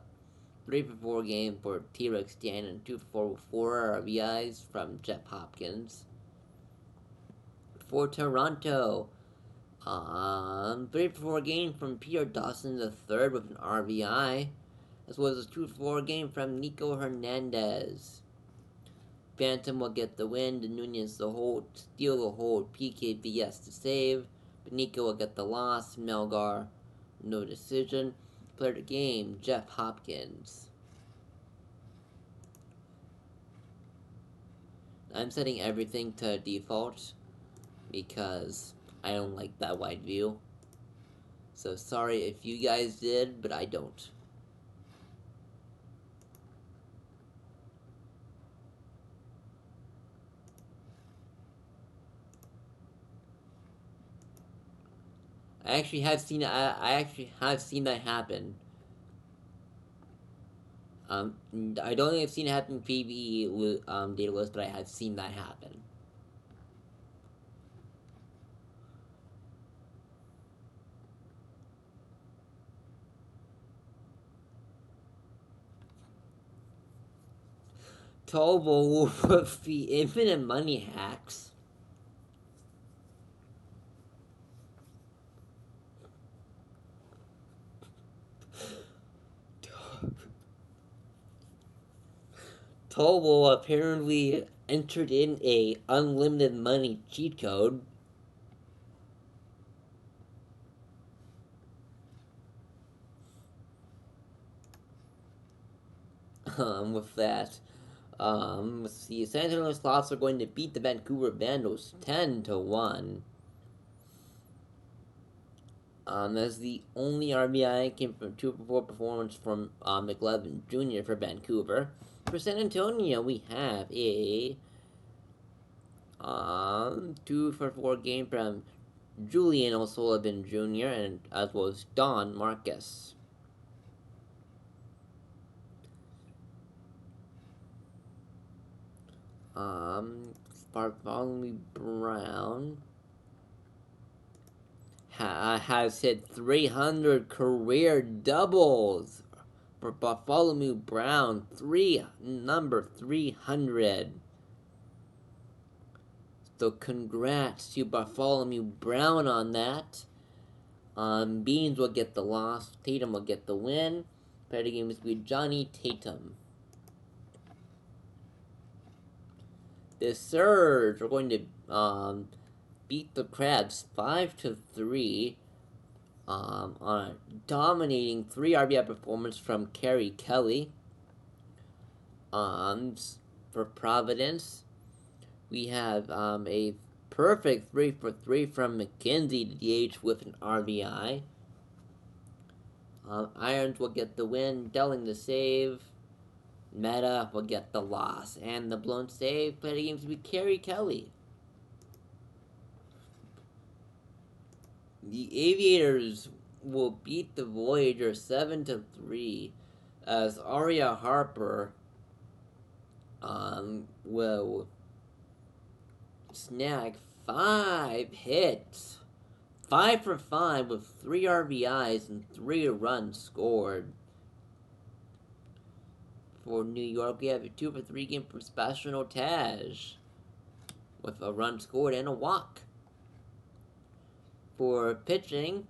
[SPEAKER 1] 3 for 4 game for T-Rex Dan, and 2 for 4 RBIs from Jeff Hopkins. For Toronto, 3 for 4 game from Peter Dawson III with an RBI, as well as a 2 for 4 game from Nico Hernandez. Phantom will get the win, the Nunez the hold, Steele the hold, PKVS to save, but Nico will get the loss, Melgar, no decision. Player of the game, Jeff Hopkins. I'm setting everything to default, because I don't like that wide view. So sorry if you guys did, but I don't. I actually have seen that happen. I don't think I've seen it happen in PvE data list, but I have seen that happen. Tobo with the infinite money hacks. Tobo apparently entered in a unlimited money cheat code. With that, let's see. San Antonio Sloths are going to beat the Vancouver Vandals 10-1. As the only RBI came from 2 for 4 performance from McLevin Jr. for Vancouver. For San Antonio, we have a 2 for 4 game from Julian O'Sullivan Jr. and as well as Don Marcus. Bartholomew Brown has hit 300 career doubles for Bartholomew Brown. Number 300. So congrats to Bartholomew Brown on that. Beans will get the loss. Tatum will get the win. Player of the game is be Johnny Tatum. The Surge are going to beat the Crabs 5-3 on a dominating 3 RBI performance from Kerry Kelly. Um, for Providence, we have a perfect 3-for-3 from McKenzie to DH with an RBI. Irons will get the win, Delling the save. Meta will get the loss, and the blown save played games to be Kerry Kelly. The Aviators will beat the Voyager 7-3 as Aria Harper will snag 5 hits. 5 for 5 with 3 RBIs and 3 runs scored. For New York, we have a 2-for-3 game from Sebastian Otage with a run scored and a walk. For pitching,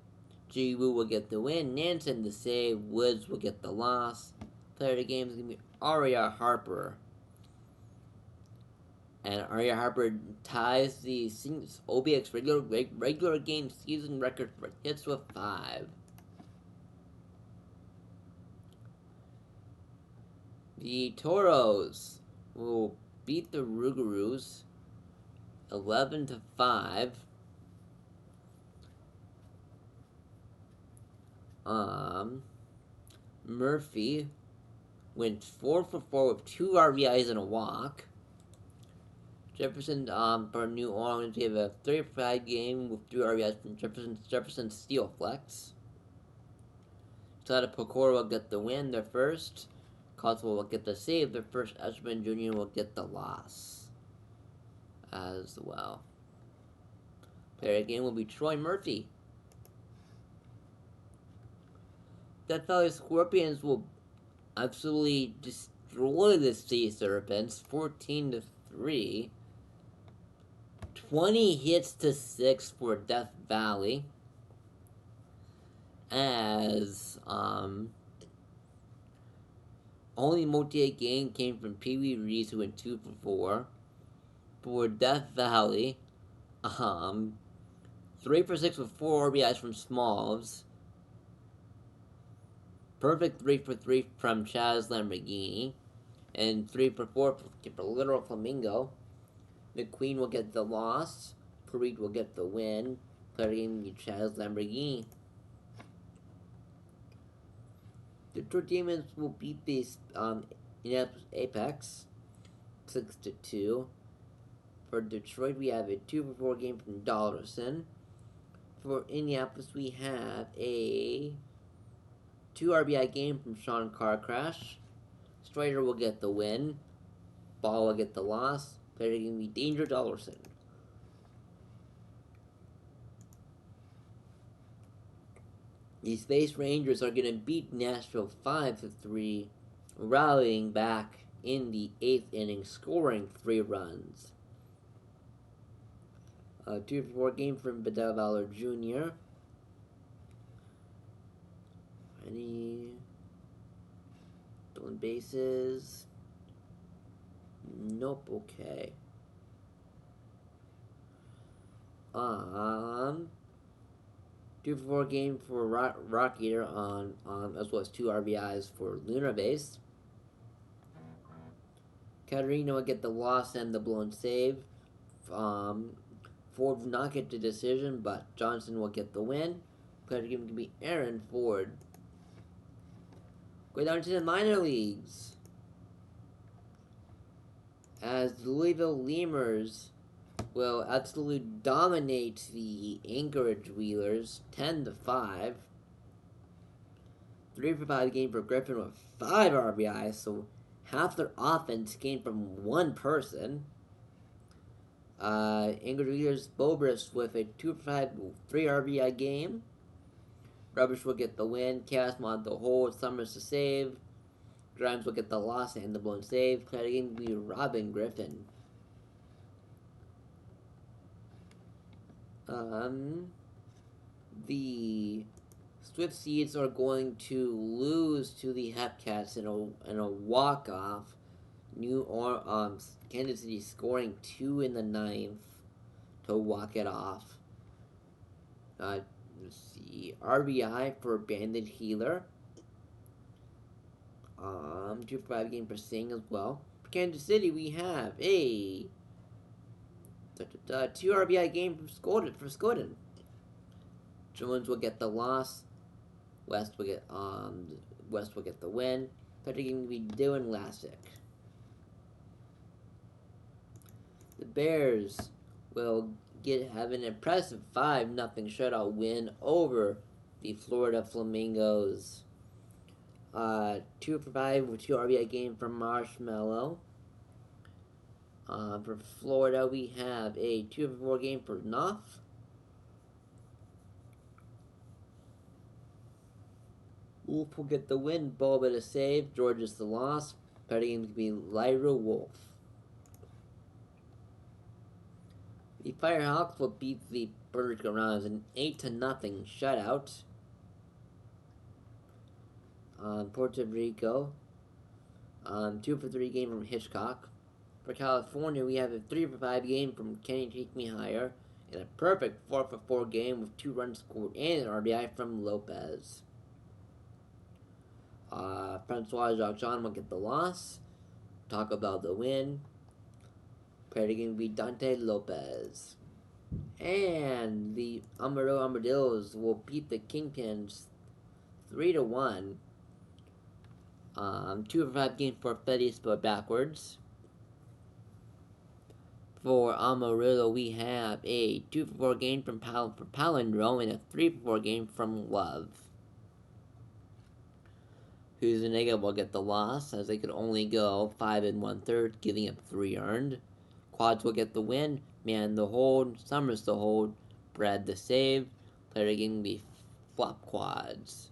[SPEAKER 1] Ji Woo will get the win, Nansen the save, Woods will get the loss. Player of the game is going to be Aria Harper. And Aria Harper ties the OBX regular game season record for hits with 5. The Toros will beat the Rougarous 11-5. Murphy went 4-for-4 with 2 RBIs and a walk. Jefferson, for New Orleans, we have a 3-for-5 game with 3 RBIs from Jefferson Steel Flex. Sada Pecora will get the win, their first. Coswell will get the save, their first. Ashman Jr. will get the loss as well. Player of the game will be Troy Murphy. Death Valley Scorpions will absolutely destroy the Sea Serpents 14-3. 20 hits to 6 for Death Valley. As only multi-hit game came from Pee Wee Reese, who went 2-for-4. For Death Valley, 3-for-6 with 4 RBIs from Smalls. Perfect 3-for-3 from Chaz Lamborghini. And 3-for-4 for Little Flamingo. McQueen will get the loss. Parikh will get the win. Player game will be Chaz Lamborghini. The Detroit Demons will beat the Indianapolis Apex 6-2. For Detroit, we have a 2-for-4 game from Dollarson. For Indianapolis, we have a 2 RBI game from Sean Carcrash. Strider will get the win. Ball will get the loss. Player game will be Danger Dollarson. The Space Rangers are going to beat Nashville 5-3, rallying back in the 8th inning, scoring 3 runs. A 2-for-4 game from Bedell Valor Jr. Any stolen bases? Nope. Okay. 2-for-4 game for Rock Eater on as well as 2 RBIs for Lunar Base. Katarina will get the loss and the blown save. Ford will not get the decision, but Johnson will get the win. Player game can be Aaron Ford. Go down to the minor leagues. As the Louisville Lemurs will absolutely dominate the Anchorage Wheelers 10-5. 3-for-5 game for Griffin with 5 RBIs, so half their offense came from one person. Anchorage Wheelers Bobrist with a 2-for-5 3 RBI game. Rubbish will get the win. Chaos Mod the hold. Summers to save. Grimes will get the loss and the blown save. Player game will be Robin Griffin. The Swift Seeds are going to lose to the Hepcats in a walk-off. Kansas City scoring 2 in the 9th to walk it off. Let's see. RBI for Bandit Healer. 2 for 5 game for Sing as well. For Kansas City, we have a 2 RBI game from Scoden. Jones will get the loss. West will get the win. Third game will be Dylan Lassick. The Bears will have an impressive 5-0 shutout win over the Florida Flamingos. 2 for 5 with 2 RBI game from Marshmallow. For Florida, we have a 2 for 4 game for Knopf. Wolf will get the win. Boba to save. George is the loss. Third game to be Lyra Wolf. The Firehawks will beat the Puerto Ricans an 8-0 shutout. Puerto Rico. 2 for 3 game from Hitchcock. For California, we have a 3 for 5 game from Kenny Take Me Higher, and a perfect 4 for 4 game with 2 runs scored and an RBI from Lopez. Francois Jacques-Jean will get the loss. Talk about the win. Player game will be Dante Lopez. And the Amarillo Armadillos will beat the Kingpins 3-1. 2 for 5 game for Fettis, but backwards. For Amarillo, we have a 2 for 4 game from Palindrome and a 3 for 4 game from Love. Huzinega will get the loss, as they could only go 5 1/3, giving up 3 earned. Quads will get the win. Man the hold. Summers the hold. Brad the save. Player game will be Flop Quads.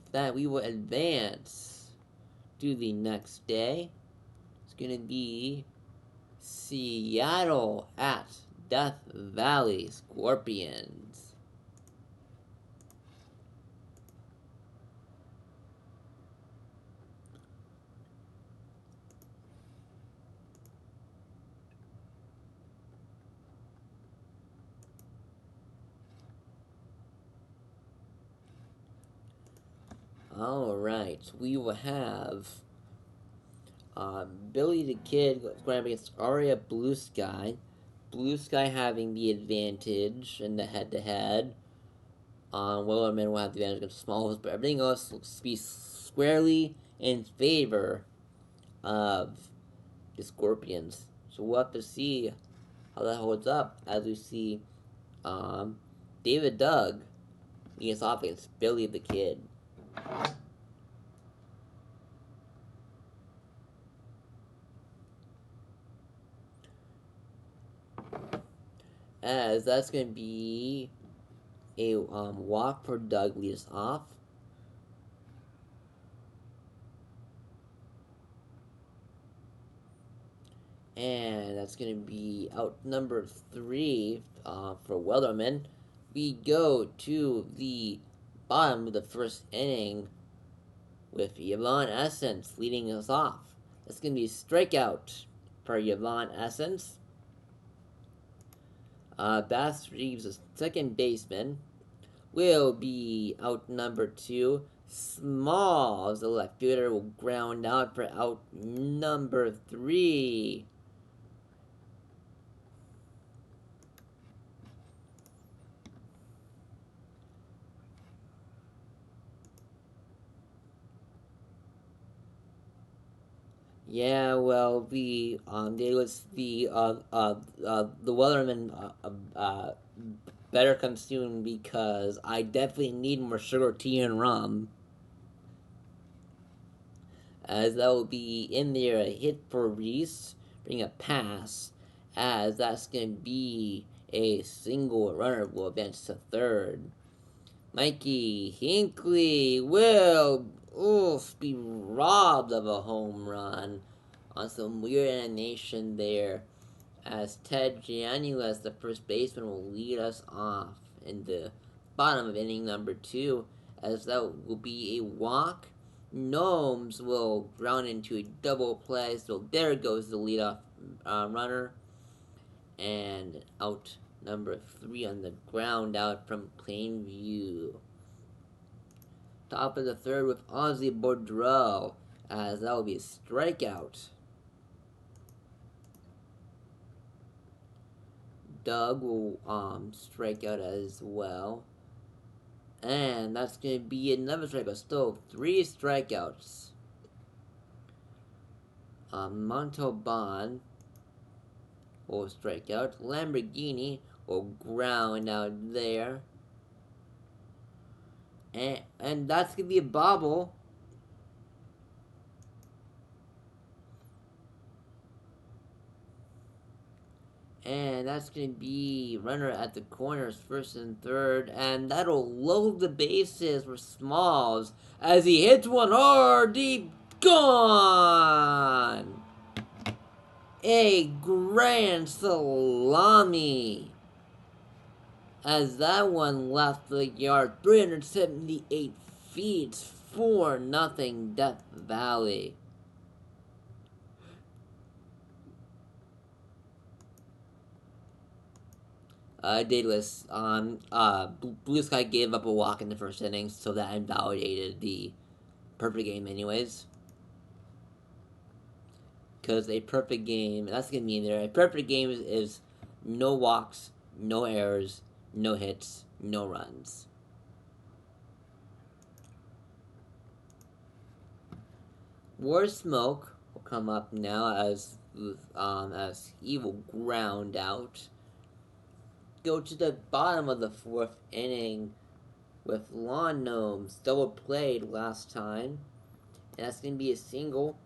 [SPEAKER 1] With that, we will advance to the next day. It's going to be Seattle at Death Valley Scorpions. Alright, we will have Billy the Kid going up against Aria Blue Sky. Blue Sky having the advantage in the head-to-head. Willerman will have the advantage against Smalls, but everything else looks to be squarely in favor of the Scorpions. So we'll have to see how that holds up as we see David Doug against off against Billy the Kid. As that's going to be a walk for Doug, lead us off. And that's going to be out number 3 for Wellerman. We go to the bottom of the first inning with Yvonne Essence leading us off. That's going to be a strikeout for Yvonne Essence. Bass Reeves, the second baseman, will be out number 2. Smalls, the left fielder, will ground out for out number 3. Yeah, well, the Wellerman better come soon because I definitely need more sugar tea and rum. As that will be in there, a hit for Reese, bring a pass, as that's going to be a single. Runner will advance to third. Mikey Hinckley will be robbed of a home run on some weird animation there, as Ted Gianni, as the first baseman, will lead us off in the bottom of inning number 2, as that will be a walk. Gnomes will ground into a double play, so there goes the leadoff runner, and out number 3 on the ground out from Plainview. Top of the third with Ozzy Boudreau, as that will be a strikeout. Doug will strike out as well. And that's going to be another strikeout. Still 3 strikeouts. Montalban will strike out. Lamborghini will ground out there. And that's going to be a bobble. And that's going to be runner at the corners, first and third. And that'll load the bases for Smalls as he hits one hard, deep, gone! A grand salami as that one left the yard 378 feet, 4-0 Death Valley. Daedalus, Blue Sky gave up a walk in the first inning, so that invalidated the perfect game anyways. Because a perfect game, that's going to mean there, a perfect game is no walks, no errors, no hits, no runs. War Smoke will come up now as he will ground out. Go to the bottom of the 4th inning with Lawn Gnomes. Double played last time. And that's going to be a single.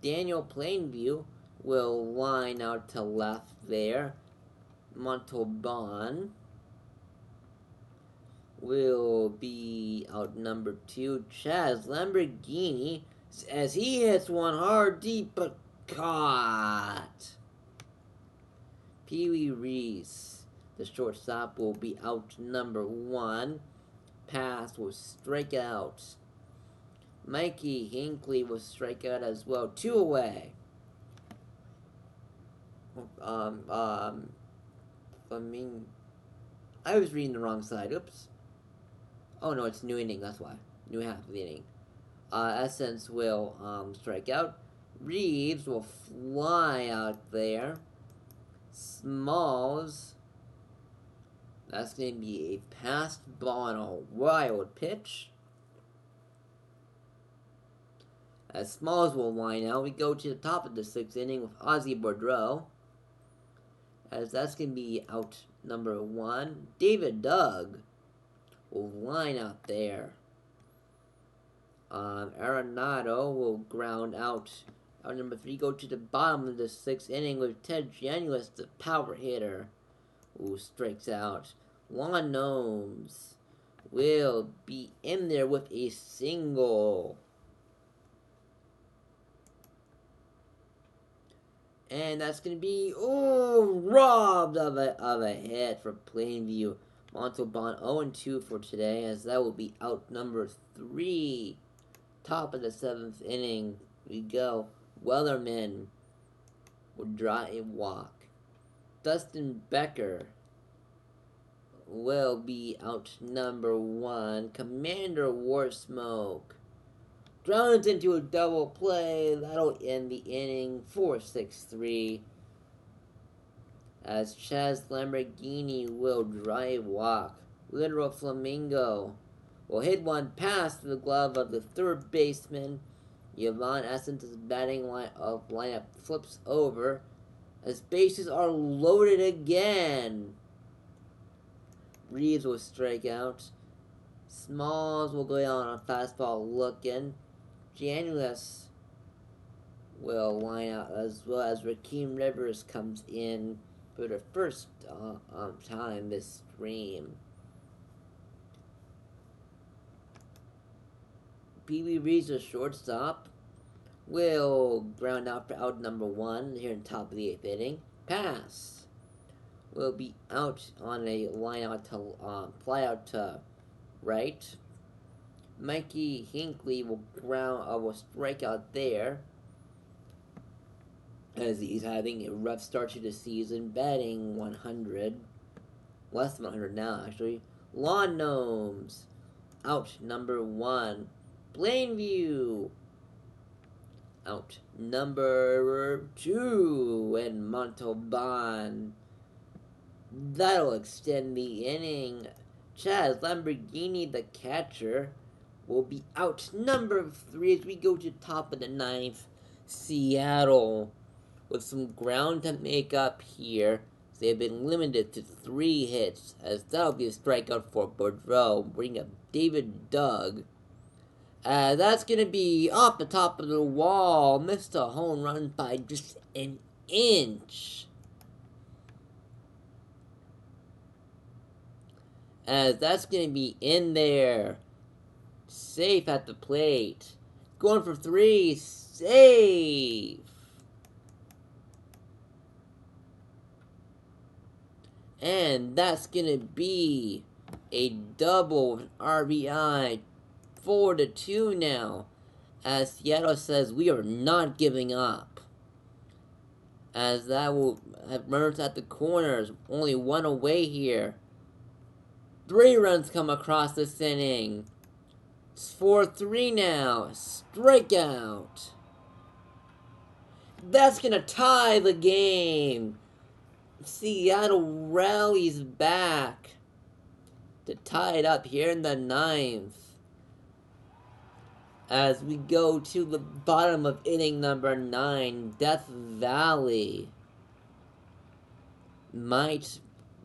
[SPEAKER 1] Daniel Plainview will line out to left there. Montalban will be out number 2. Chaz Lamborghini, as he hits one hard, deep, but caught. Pee Wee Reese, the shortstop, will be out number 1. Pass will strike out. Mikey Hinckley will strike out as well. 2 away. I mean, I was reading the wrong side. Oops. Oh no, it's new inning. That's why. New half of the inning. Essence will strike out. Reeves will fly out there. Smalls. That's going to be a passed ball and a wild pitch. As Smalls will line out, we go to the top of the 6th inning with Ozzy Boudreau. As that's going to be out number 1. David Doug will line out there. Arenado will ground out. Out number 3, go to the bottom of the 6th inning with Ted Janulis, the power hitter, who strikes out. Lawn Gnomes will be in there with a single. And that's going to be, robbed of a hit for Plainview. Montalban 0-2 for today, as that will be out number 3. Top of the 7th inning, we go. Wellerman will draw a walk. Dustin Becker will be out number 1. Commander Warsmoke grounds into a double play. That'll end the inning 4-6-3. As Chaz Lamborghini will drive walk. Literal Flamingo will hit one past the glove of the 3rd baseman. Yvonne Essence's batting lineup flips over as bases are loaded again. Reeves will strike out. Smalls will go down on a fastball looking. Janulis will line out as well as Rakeem Rivers comes in for the first time this stream. Pee Wee Reese, the shortstop, will ground out for out number 1 here in top of the 8th inning. Pass will be out on a line out to fly out to right. Mikey Hinckley will strike out there as he's having a rough start to the season, batting 100, less than 100 now actually. Lawn Gnomes Out number 1. Plainview. Out number 2. And Montalban. That'll extend the inning. Chaz Lamborghini, the catcher, will be out number 3 as we go to top of the 9th. Seattle with some ground to make up here. They've been limited to 3 hits, as that'll be a strikeout for Boudreaux. Bring up David Doug. That's going to be off the top of the wall. Missed a home run by just an inch. As that's going to be in there. Safe at the plate. Going for 3. Safe. And that's going to be a double RBI. 4-2 now. As Seattle says, we are not giving up. As that will have runners at the corners. Only 1 away here. 3 runs come across this inning. It's 4-3 now. Strikeout. That's going to tie the game. Seattle rallies back to tie it up here in the 9th. As we go to the bottom of inning number 9, Death Valley might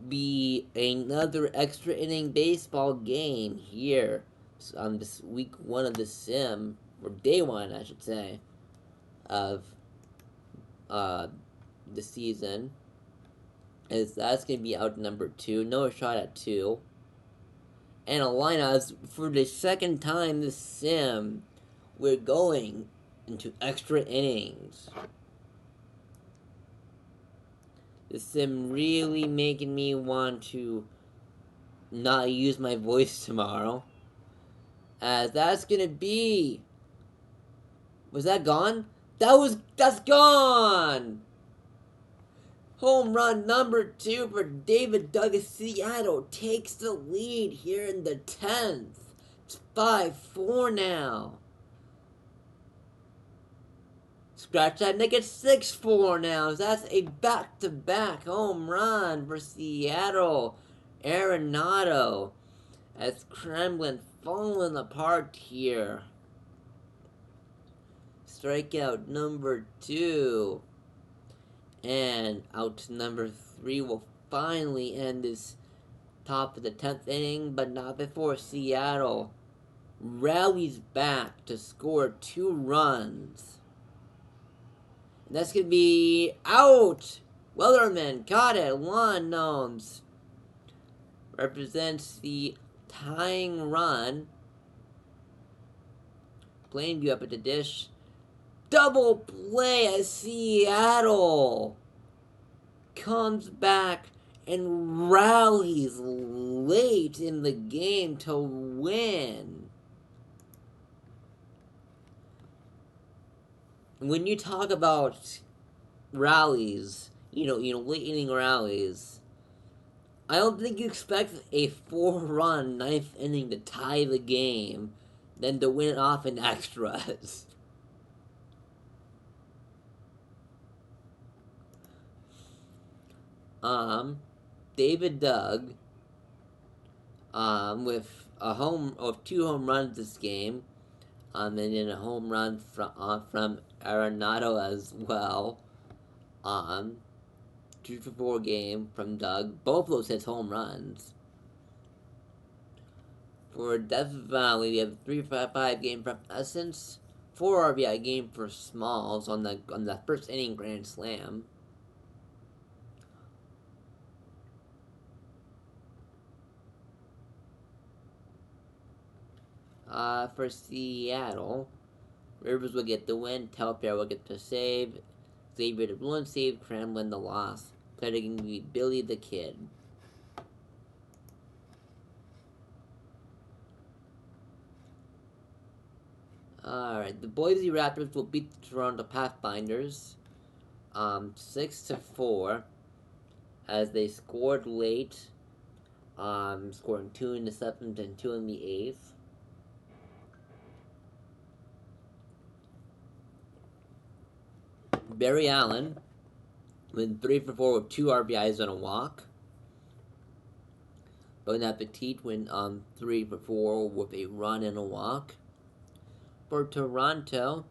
[SPEAKER 1] be another extra inning baseball game here on this week 1 of the sim, or day 1 I should say, of the season. As that's going to be out number 2, no shot at 2. And Alina, for the second time this sim, we're going into extra innings. The sim really making me want to not use my voice tomorrow. As that's gonna be... Was that gone? That's gone! Home run number 2 for David Douglas. Seattle takes the lead here in the 10th. It's 5-4 now. Scratch that, make it 6-4 now. That's a back-to-back home run for Seattle. Arenado. As Kremlin falling apart here. Strikeout number 2. And out number 3 will finally end this top of the 10th inning, but not before Seattle rallies back to score 2 runs. And that's going to be out. Wellerman caught it. Juan Gnomes represents the tying run. Plainview up at the dish. Double play as Seattle comes back and rallies late in the game to win. When you talk about rallies, you know, late inning rallies, I don't think you expect a 4-run 9th inning to tie the game, then to win it off in extras. David Doug, with 2 home runs this game, and then a home run from Arenado as well. 2-for-4 game from Doug. Both of those hits home runs. For Death Valley, we have a 3-5 game from Essence, 4 RBI game for Smalls on the first inning grand slam. For Seattle, Rivers will get the win, Telfair will get the save, Xavier the one save, Kremlin the loss. Playing to be Billy the Kid. Alright, the Boise Raptors will beat the Toronto Pathfinders 6-4 as they scored late, scoring 2 in the 7th and 2 in the 8th. Barry Allen went 3 for 4 with 2 RBIs and a walk. Bon Appetit went 3 for 4 with a run and a walk. For Toronto,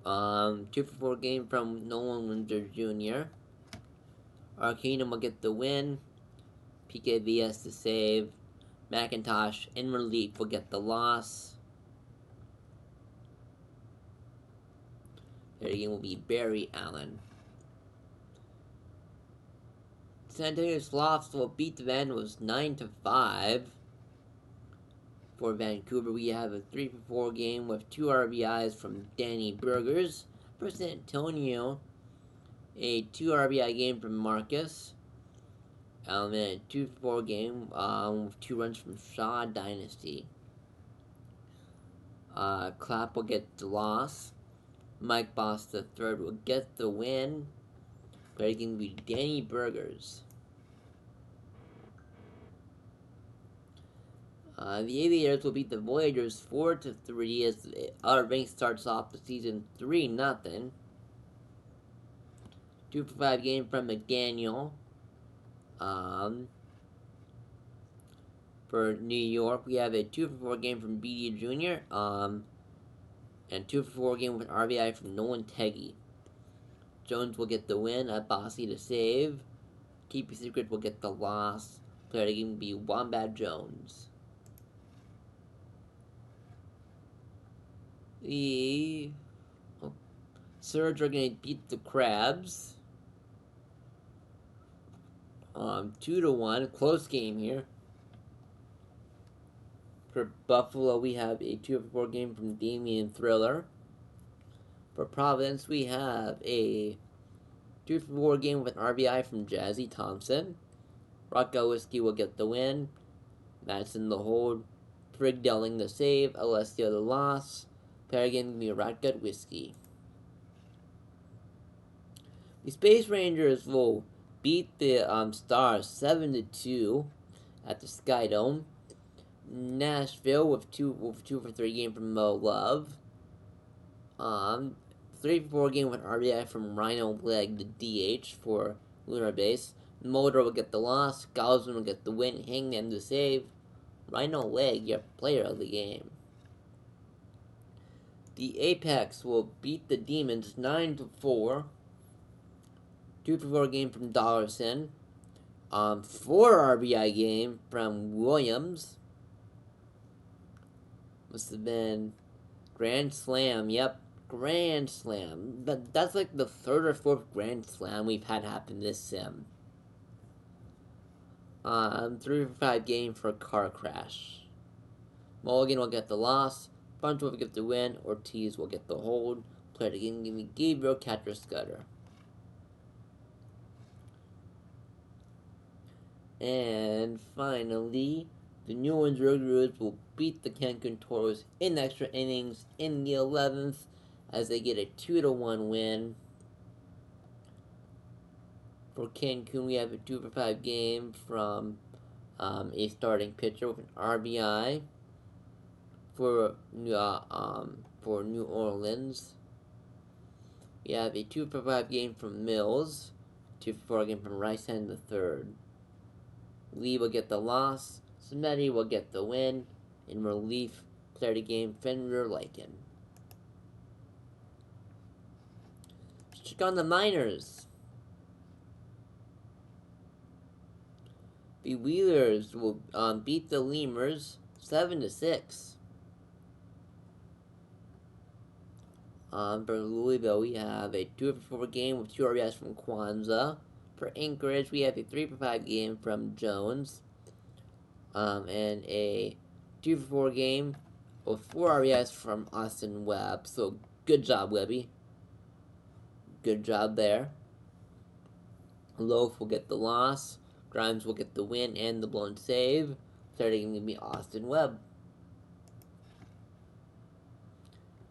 [SPEAKER 1] 2 for 4 game from Nolan Winter Jr. Arcanum will get the win. PKVS to save. McIntosh in relief will get the loss. Their game will be Barry Allen. San Antonio Sloths will beat the Vandals 9-5. For Vancouver, we have a 3 for 4 game with 2 RBIs from Danny Burgers. For San Antonio, a 2 RBI game from Marcus. And a 2 for 4 game with 2 runs from Shaw Dynasty. Clapp will get the loss. Mike Boss III will get the win. But it can be Danny Burgers. The Aviators will beat the Voyagers 4-3 as Outer Banks starts off the season 3-0. 2 for 5 game from McDaniel. For New York, we have a 2 for 4 game from BD Jr. And 2 for 4 game with RBI from Nolan Teggy. Jones will get the win. Bossy to save. Keep Your Secret will get the loss. Player of the game will be Wombat Jones. The Surge are going to beat the Crabs 2-1. Close game here. For Buffalo, we have a 2 for 4 game from Damian Thriller. For Providence, we have a 2 for 4 game with an RBI from Jazzy Thompson. Rocco Whiskey will get the win. Madison the hold. Frig Delling the save. Alessio the loss. Player again will be Rotgut Whiskey. The Space Rangers will beat the Stars 7-2 at the Sky Dome. Nashville with 2 for 3 game from Mo Love. 3 for 4 game with RBI from Rhino Leg, the DH for Lunar Base. Motor will get the loss. Gaussman will get the win. Hangman the save. Rhino Leg, your player of the game. The Apex will beat the Demons 9-4. 2 for 4 game from Dollarson. 4 RBI game from Williams. Must have been Grand Slam. Yep, Grand Slam. That's like the 3rd or 4th Grand Slam we've had happen this sim. 3 for 5 game for a car crash. Mulligan will get the loss. Funch will get the win. Ortiz will get the hold. Player to give me Gabriel Catcher Scudder. And finally, the New Orleans Roadrunners will beat the Cancun Toros in extra innings in the 11th as they get a 2-1 win. For Cancun, we have a 2 for 5 game from a starting pitcher with an RBI. For New Orleans, we have a 2 for 5 game from Mills, 2 for 4 game from Rice Hand the third. Lee will get the loss. Smetty will get the win. In relief, player of the game, Fenrir Lycan. Let's check on the minors. The Wheelers will beat the Lemurs 7-6. For Louisville, we have a 2 for 4 game with 2 RBIs from Kwanzaa. For Anchorage, we have a 3 for 5 game from Jones. And a 2 for 4 game with 4 RBIs from Austin Webb. So, good job, Webby. Good job there. Loaf will get the loss. Grimes will get the win and the blown save. Starting to be Austin Webb.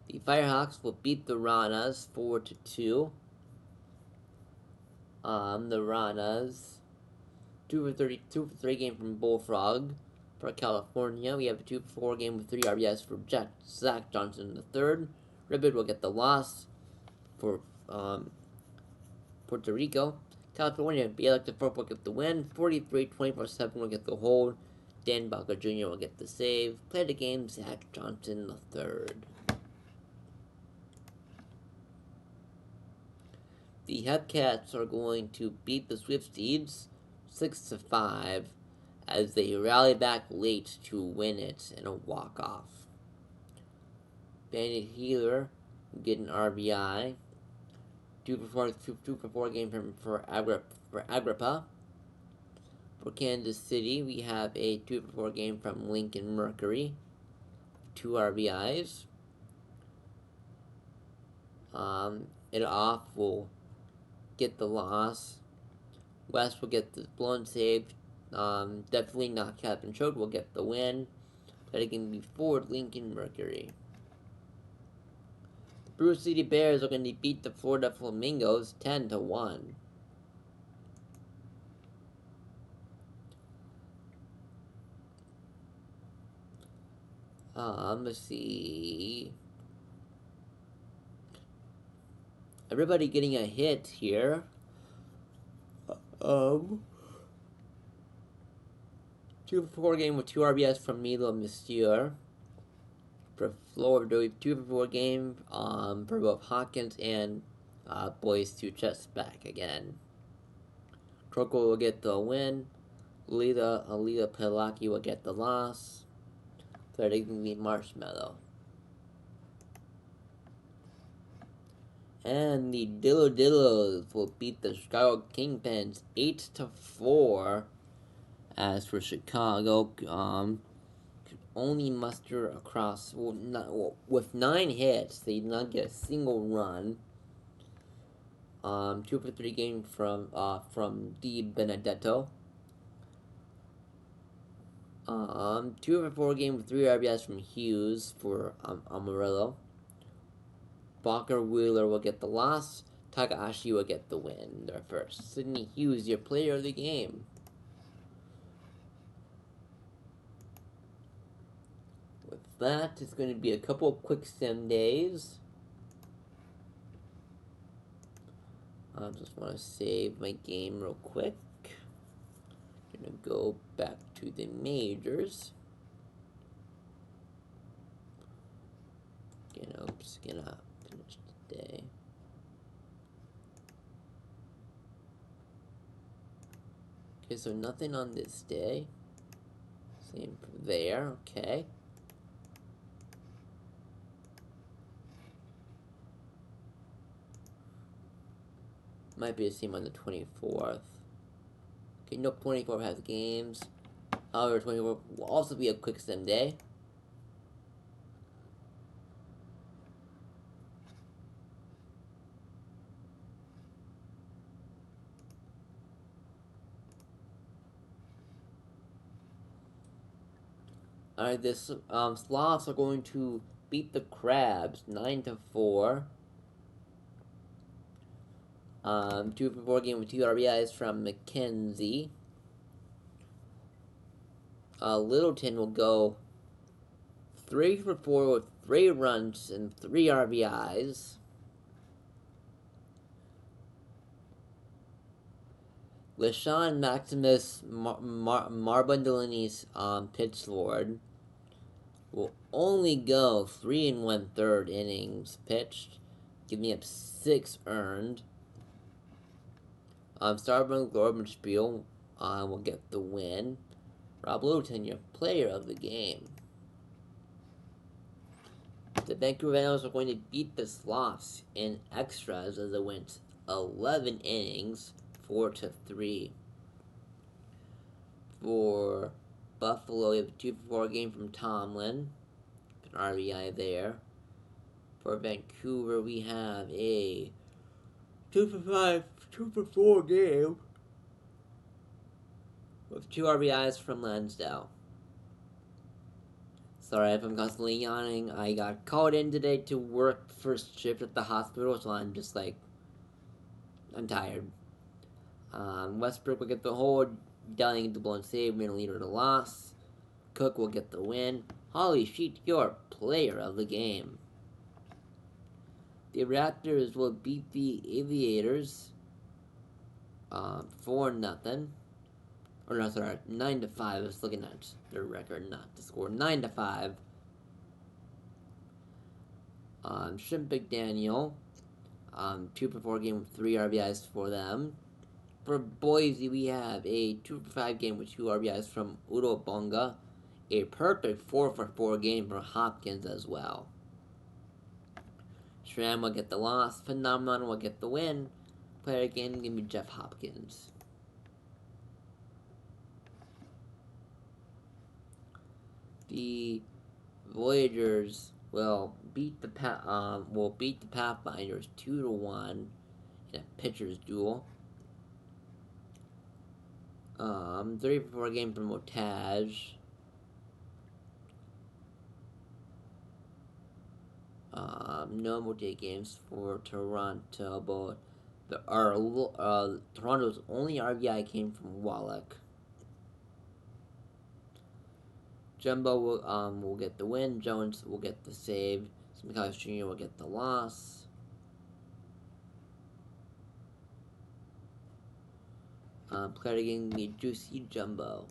[SPEAKER 1] The Firehawks will beat the Ranas 4-2. The Ranas 2 for 3 game from Bullfrog. For California, we have a 2 for 4 game with 3 RBIs for Zach Johnson III. Ribbit will get the loss. For Puerto Rico. California, Bielek the fourth will get the win. 43-24-7 will get the hold. Dan Baca Jr. will get the save. Play the game, Zach Johnson the third. The Hepcats are going to beat the Swifties 6-5 as they rally back late to win it in a walk-off. Bandit Healer will get an RBI. 2-for-4 game for Agrippa. For Kansas City, we have a 2-for-4 game from Lincoln Mercury. 2 RBIs. Off will get the loss. West will get the blown save. Definitely not Captain Choke will get the win. But it can be forward Lincoln Mercury. The Brew City Bears are going to beat the Florida Flamingos 10-1. Let's see. Everybody getting a hit here. 2-for-4 game with 2 RBIs from Milo Monsieur. For Florida, 2-for-4 game for both Hawkins and Boys to Chest back again. Kroko will get the win. Alita Pelaki will get the loss. Third is going to be Marshmallow. And the Dillos will beat the Chicago Kingpins 8-4. As for Chicago, could only muster across with 9 hits. They did not get a single run. 2-for-3 game from Di Benedetto. 2-for-4 game with 3 RBIs from Hughes for Amarillo. Barker Wheeler will get the loss. Takahashi will get the win. Their first. Sidney Hughes, your player of the game. With that, it's going to be a couple of quick sim days. I just want to save my game real quick. Gonna go back to the majors. Gonna finish today. Okay, so nothing on this day. Same for there, okay. Might be the same on the 24th. Okay, no, 24th has games. However, 24th will also be a quick sim day. Alright, this Sloths are going to beat the Crabs 9-4. 2-for-4 game with 2 RBIs from McKenzie. Littleton will go 3-for-4 with 3 runs and 3 RBIs. LaShawn Maximus Marbondolini's pitch lord will only go 3 1/3 innings pitched, giving up 6 earned. Starburn Glorbenspiel will get the win. Rob Littleton, your player of the game. The Vancouver Vandals are going to beat the Sloths in extras as it went 11 innings, 4-3. For Buffalo, we have a 2-for-4 game from Tomlin. An RBI there. For Vancouver, we have a 2-for-4 game with 2 RBIs from Lansdowne. Sorry if I'm constantly yawning. I got called in today to work first shift at the hospital, so I'm just like, I'm tired. Westbrook will get the hold. Downing get the blown save. Main leader to loss. Cook will get the win. Holly Sheet, your player of the game. The Raptors will beat the Aviators 4-0. Or no, sorry, 9-5. I was looking at their record, not the score. 9-5. Shrimp McDaniel, 2-for-4 game with 3 RBIs for them. For Boise, we have a 2-for-5 game with 2 RBIs from Udo Bonga. A perfect 4-for-4 game for Hopkins as well. Schramm will get the loss. Phenomenon will get the win. Player again, give me Jeff Hopkins. The Voyagers will beat the Pathfinders 2-1 in a pitcher's duel. 3-for-4 game from Otage. No Motage games for Toronto, but Toronto's only RBI came from Wallach. Jumbo will get the win. Jones will get the save. Smithhouse Jr. will get the loss. Player getting the Juicy Jumbo.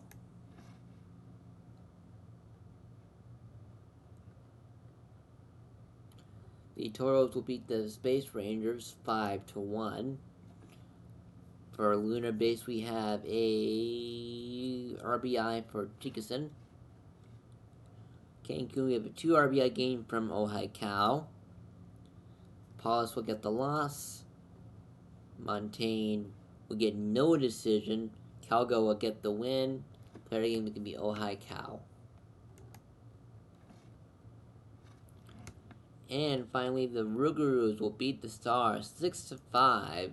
[SPEAKER 1] The Toros will beat the Space Rangers 5-1. For Lunar Base, we have a RBI for Chickason. Cancun, we have a 2 RBI game from Ojai Cal. Paulus will get the loss. Montaigne will get no decision. Calgo will get the win. Player game can be Ojai Cal. And finally, the Rougarous will beat the Stars 6-5.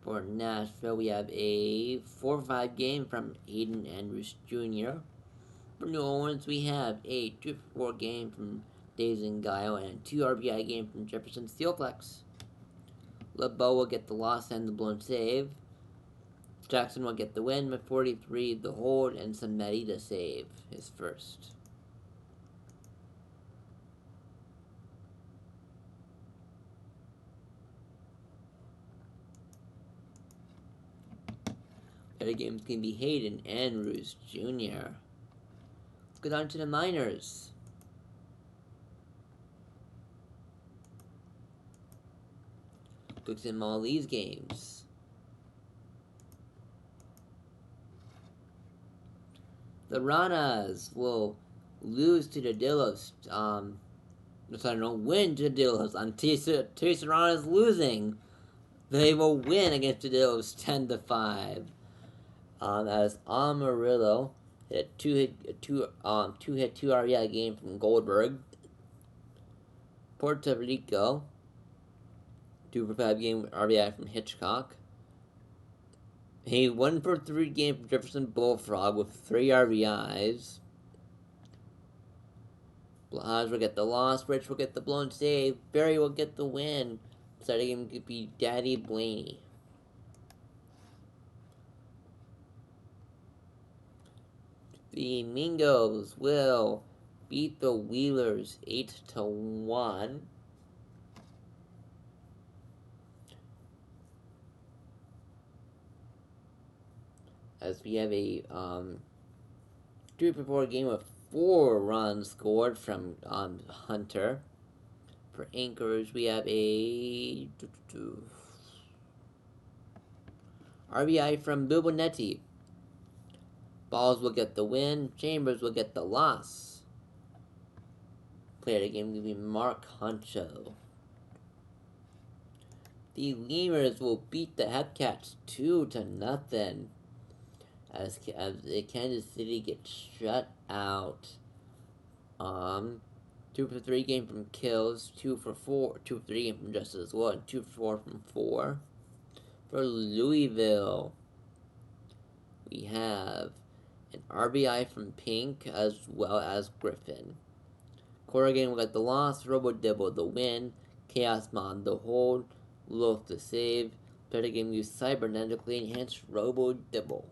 [SPEAKER 1] For Nashville, we have a 4-5 game from Aiden Andrews Jr. For New Orleans, we have a 2-4 game from Days and Guile and a 2 RBI game from Jefferson Steelflex. LeBeau will get the loss and the blown save. Jackson will get the win with 43, the hold, and Samedi to save his first. Other games can be Hayden Andrews Jr. Let's go down to the minors. Looks at all these games. The Ranas will lose to the Dillos. Win to the Dillos. Teresa Ranas losing. They will win against the Dillos 10-5. As Amarillo hit a two RBI game from Goldberg. Puerto Rico 2-for-5 game RBI from Hitchcock. A 1-for-3 game from Jefferson Bullfrog with 3 RBIs. Blaz will get the loss. Rich will get the blown save. Barry will get the win. Starting game could be Daddy Blaney. The Mingos will beat the Wheelers 8-1. As we have a 3-for-4 game with 4 runs scored from Hunter. For Anchors, we have a RBI from Bubonetti. Balls will get the win. Chambers will get the loss. Player of the game will be Mark Honcho. The Lemurs will beat the Hepcats 2-0. As the Kansas City gets shut out. 2-for-3 game from Kills, 2-for-3 game from Justice as well, and 2-for-4 from 4. For Louisville, we have an RBI from Pink as well as Griffin. Corrigan will get the loss, Robo Dibble the win, Chaos Mon the hold, Loaf the save. Better game use cybernetically enhanced Robo Dibble.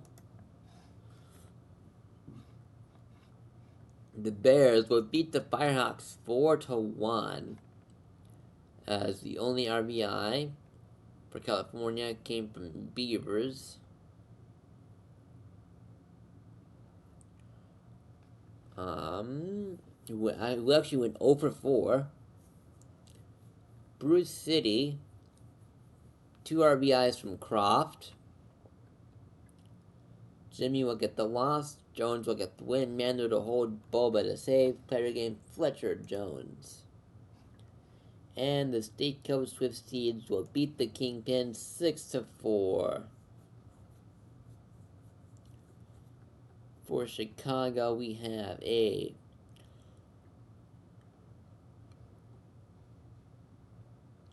[SPEAKER 1] The Bears will beat the Firehawks 4-1. as the only RBI for California came from Beavers. Who actually went 0 for 4. Bruce City, 2 RBIs from Croft. Jimmy will get the loss. Jones will get the win. Mando to hold. Boba to save. Player game Fletcher Jones. And the State Cup Swift Seeds will beat the Kingpin 6-4. For Chicago, we have a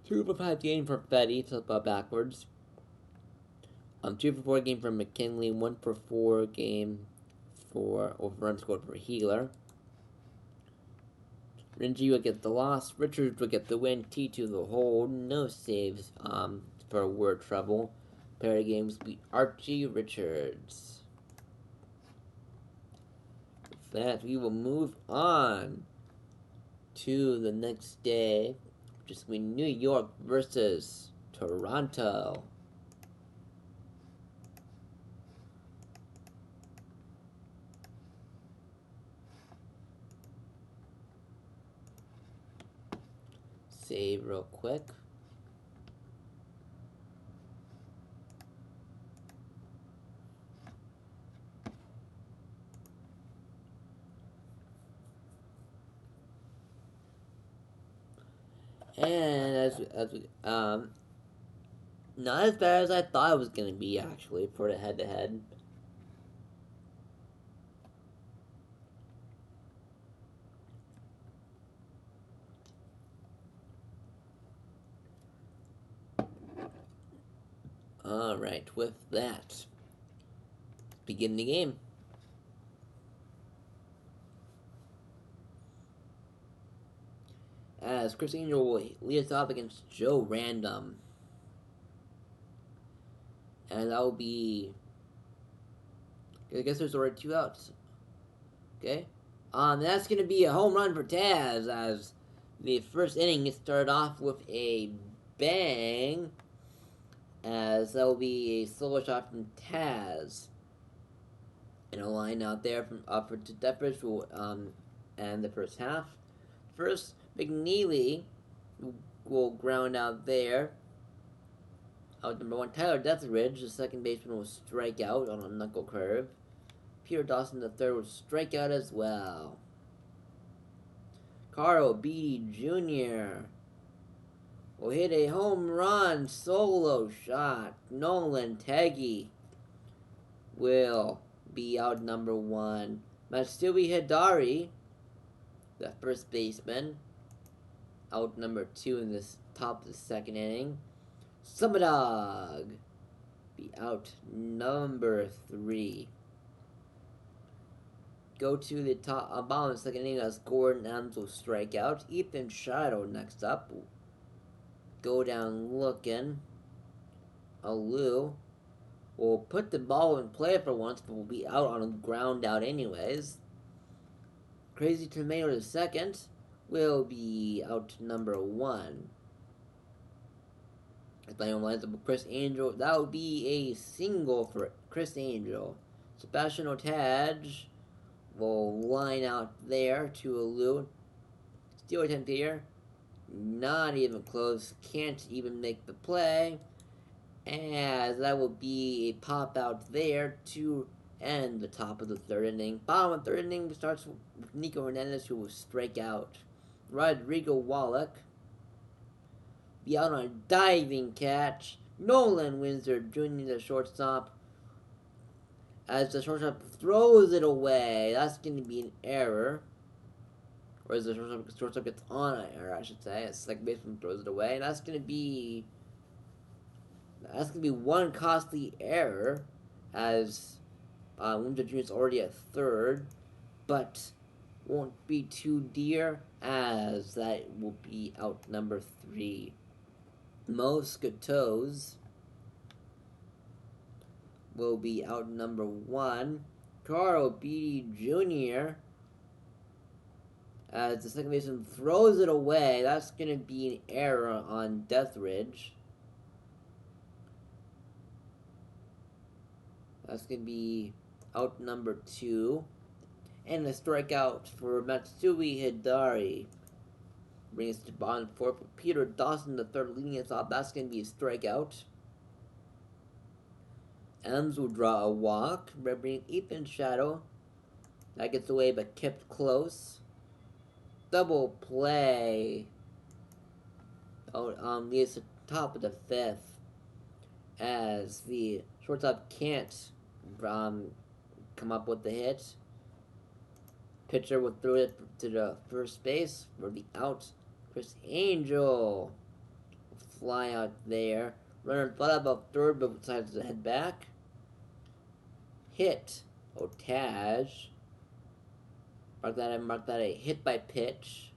[SPEAKER 1] 2 for 5 game for Fetty, flip up backwards. 2 for 4 game for McKinley, 1 for 4 game for overrun scored for Healer. Renji will get the loss. Richards will get the win. T2 the hold. No saves for word trouble. Pair of games beat Archie Richards. With that, we will move on to the next day, which is going to be New York versus Toronto. Save real quick. And not as bad as I thought it was going to be, actually, for the head-to-head. Alright, with that, begin the game. As Chris Angel will lead us off against Joe Random. And that will be... I guess there's already 2 outs. Okay. That's going to be a home run for Taz, as the first inning started off with a bang, as that will be a solo shot from Taz. And a line out there from Upward to Deppers will end the first half. First, McNeely will ground out there. Out number 1, Tyler Deathridge, the second baseman, will strike out on a knuckle curve. Peter Dawson, the third, will strike out as well. Carl Beatty Jr. will hit a home run solo shot. Nolan Teggy will be out number 1. Matsui Hidari, the first baseman, out number 2 in this top of the second inning. Summadog be out number 3. Go to the top bottom of the second inning as Gordon Adams will strike out. Ethan Shadow next up. Go down looking. Alou will put the ball in play for once, but will be out on a ground out anyways. Crazy Tomato the second will be out number 1. Playing on lines up with Chris Angel. That would be a single for Chris Angel. Sebastian Otage will line out there to Alou. Steal attempt here. Not even close. Can't even make the play. As that will be a pop out there to end the top of the third inning. Bottom of the third inning starts with Nico Hernandez, who will strike out. Rodrigo Wallach be out on a diving catch. Nolan Windsor Jr., the shortstop, as the shortstop throws it away. That's going to be an error. Or as the shortstop gets on an error, I should say. As second baseman throws it away. That's going to be one costly error, as Windsor Jr. is already at third, but won't be too dear, as that will be out number 3. Mosquitoes will be out number 1. Carl Beatty Jr. As the second baseman throws it away. That's going to be an error on Deathridge. That's going to be out number 2. And a strikeout for Matsui Hidari. Brings us to bottom 4 for Peter Dawson, the third, leading us off. That's going to be a strikeout. Ems will draw a walk, bringing Ethan Shadow. That gets away but kept close. Double play. Leads to top of the 5th. As the shortstop can't come up with the hit. Pitcher will throw it to the first base for the out. Chris Angel will fly out there. Runner thought about third but decides to head back. Hit. Otaj. Mark that a hit by pitch.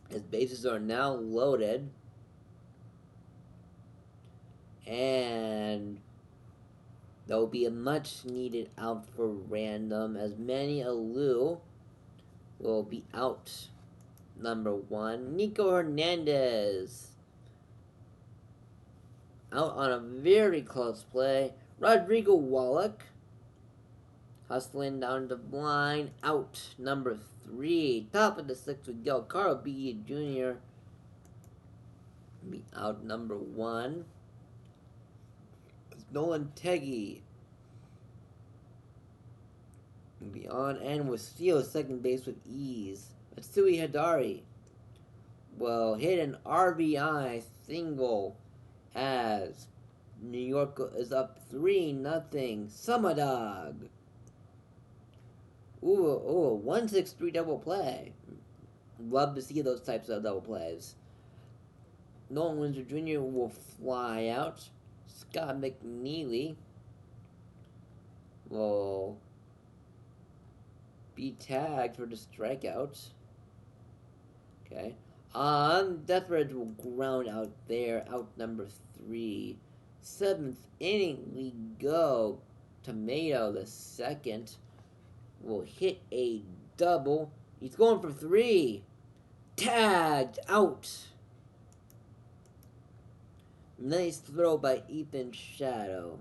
[SPEAKER 1] His bases are now loaded. And there will be a much needed out for random, as Manny Alou will be out. Number 1. Nico Hernandez out on a very close play. Rodrigo Wallach hustling down the line. Out. Number 3. Top of the 6th with go. Carl B. Jr. be out. Number 1. Nolan Teggy will be on and will steal second base with ease. Matsui Hidari will hit an RBI single as New York is up 3-0. Summer Dog. Ooh, a 163 double play. Love to see those types of double plays. Nolan Windsor Jr. will fly out. Scott McNeely will be tagged for the strikeout. Okay. Deathridge will ground out there. Out number 3. 7th inning we go. Tomato, the second, will hit a double. He's going for 3. Tagged out. Nice throw by Ethan Shadow.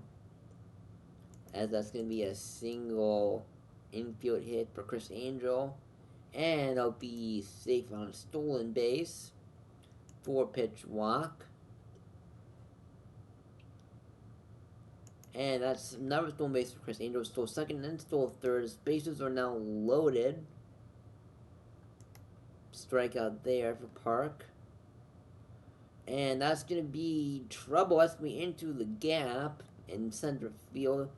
[SPEAKER 1] As that's going to be a single infield hit for Chris Angel. And I'll be safe on a stolen base. 4-pitch walk. And that's another stolen base for Chris Angel. Stole second and stole third. His bases are now loaded. Strikeout there for Park. And that's going to be trouble. That's going to be into the gap in center field.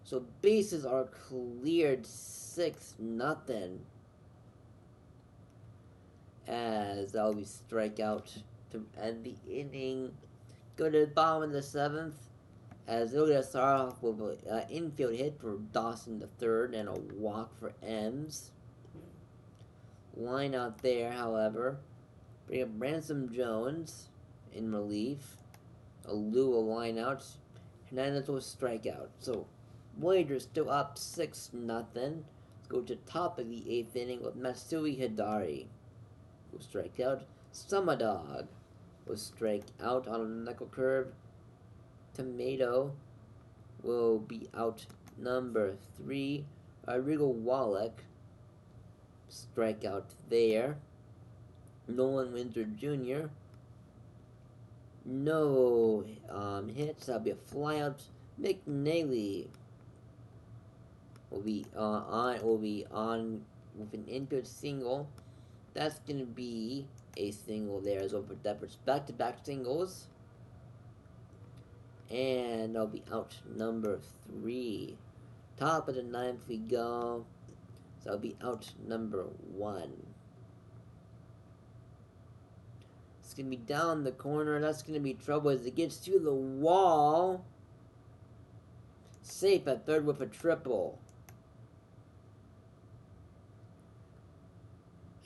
[SPEAKER 1] So bases are cleared 6-0. As that'll be strikeout to end the inning. Go to the bottom of the 7th. As it'll get start off with an infield hit for Dawson the third and a walk for Ems. Line out there, however. Bring up Ransom Jones in relief. Alou will line out. Hernandez will strike out. So Voyager's still up 6-0. Let's go to top of the 8th inning with Matsui Hidari. Will strike out. Summer Dog will strike out on a knuckle curve. Tomato will be out. Number 3. Rodrigo Wallach strikeout there. Nolan Windsor Jr. No hits. That'll be a flyout. McNeely will be on with an infield single. That's gonna be a single there as well for Devers. Back-to-back singles. And I'll be out. Number 3. Top of the 9th we go. So I'll be out. Number 1. It's going to be down the corner. That's going to be trouble as it gets to the wall. Safe at third with a triple.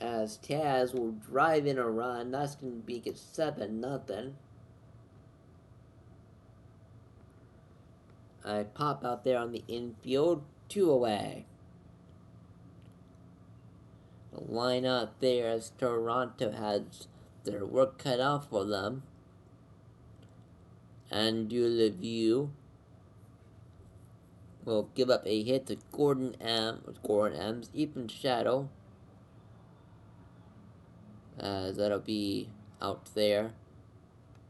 [SPEAKER 1] As Taz will drive in a run. That's going to be 7-0. I pop out there on the infield. 2 away. line out there as Toronto has their work cut out for them. Andrew Lemieux will give up a hit to Gordon M's even shadow, as that'll be out there.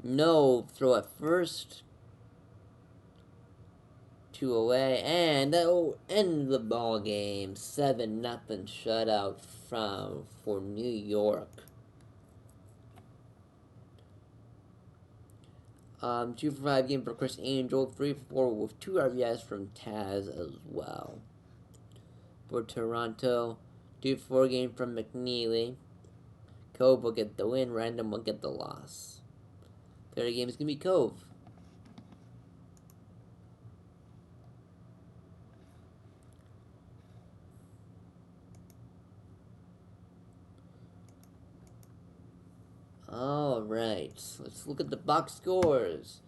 [SPEAKER 1] No throw at first. 2 away, and that will end the ball game. 7-0 shutout for New York. 2 for 5 game for Chris Angel. 3 for 4 with 2 RBIs from Taz as well. For Toronto, 2 for 4 game from McNeely. Cove will get the win. Random will get the loss. Third game is going to be Cove. Alright, let's look at the box scores.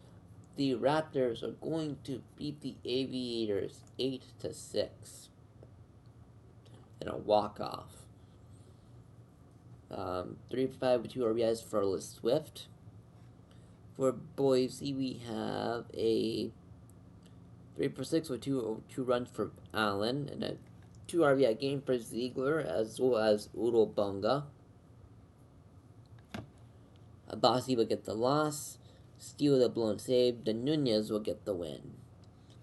[SPEAKER 1] The Raptors are going to beat the Aviators 8-6 in a walk-off. 3 for 5 with 2 RBIs for Swift. For Boise, we have a 3 for 6 with 2 runs for Allen, and a 2 RBI game for Ziegler, as well as Udo Bunga. Abasi will get the loss. Steele the blown save. The Nunez will get the win.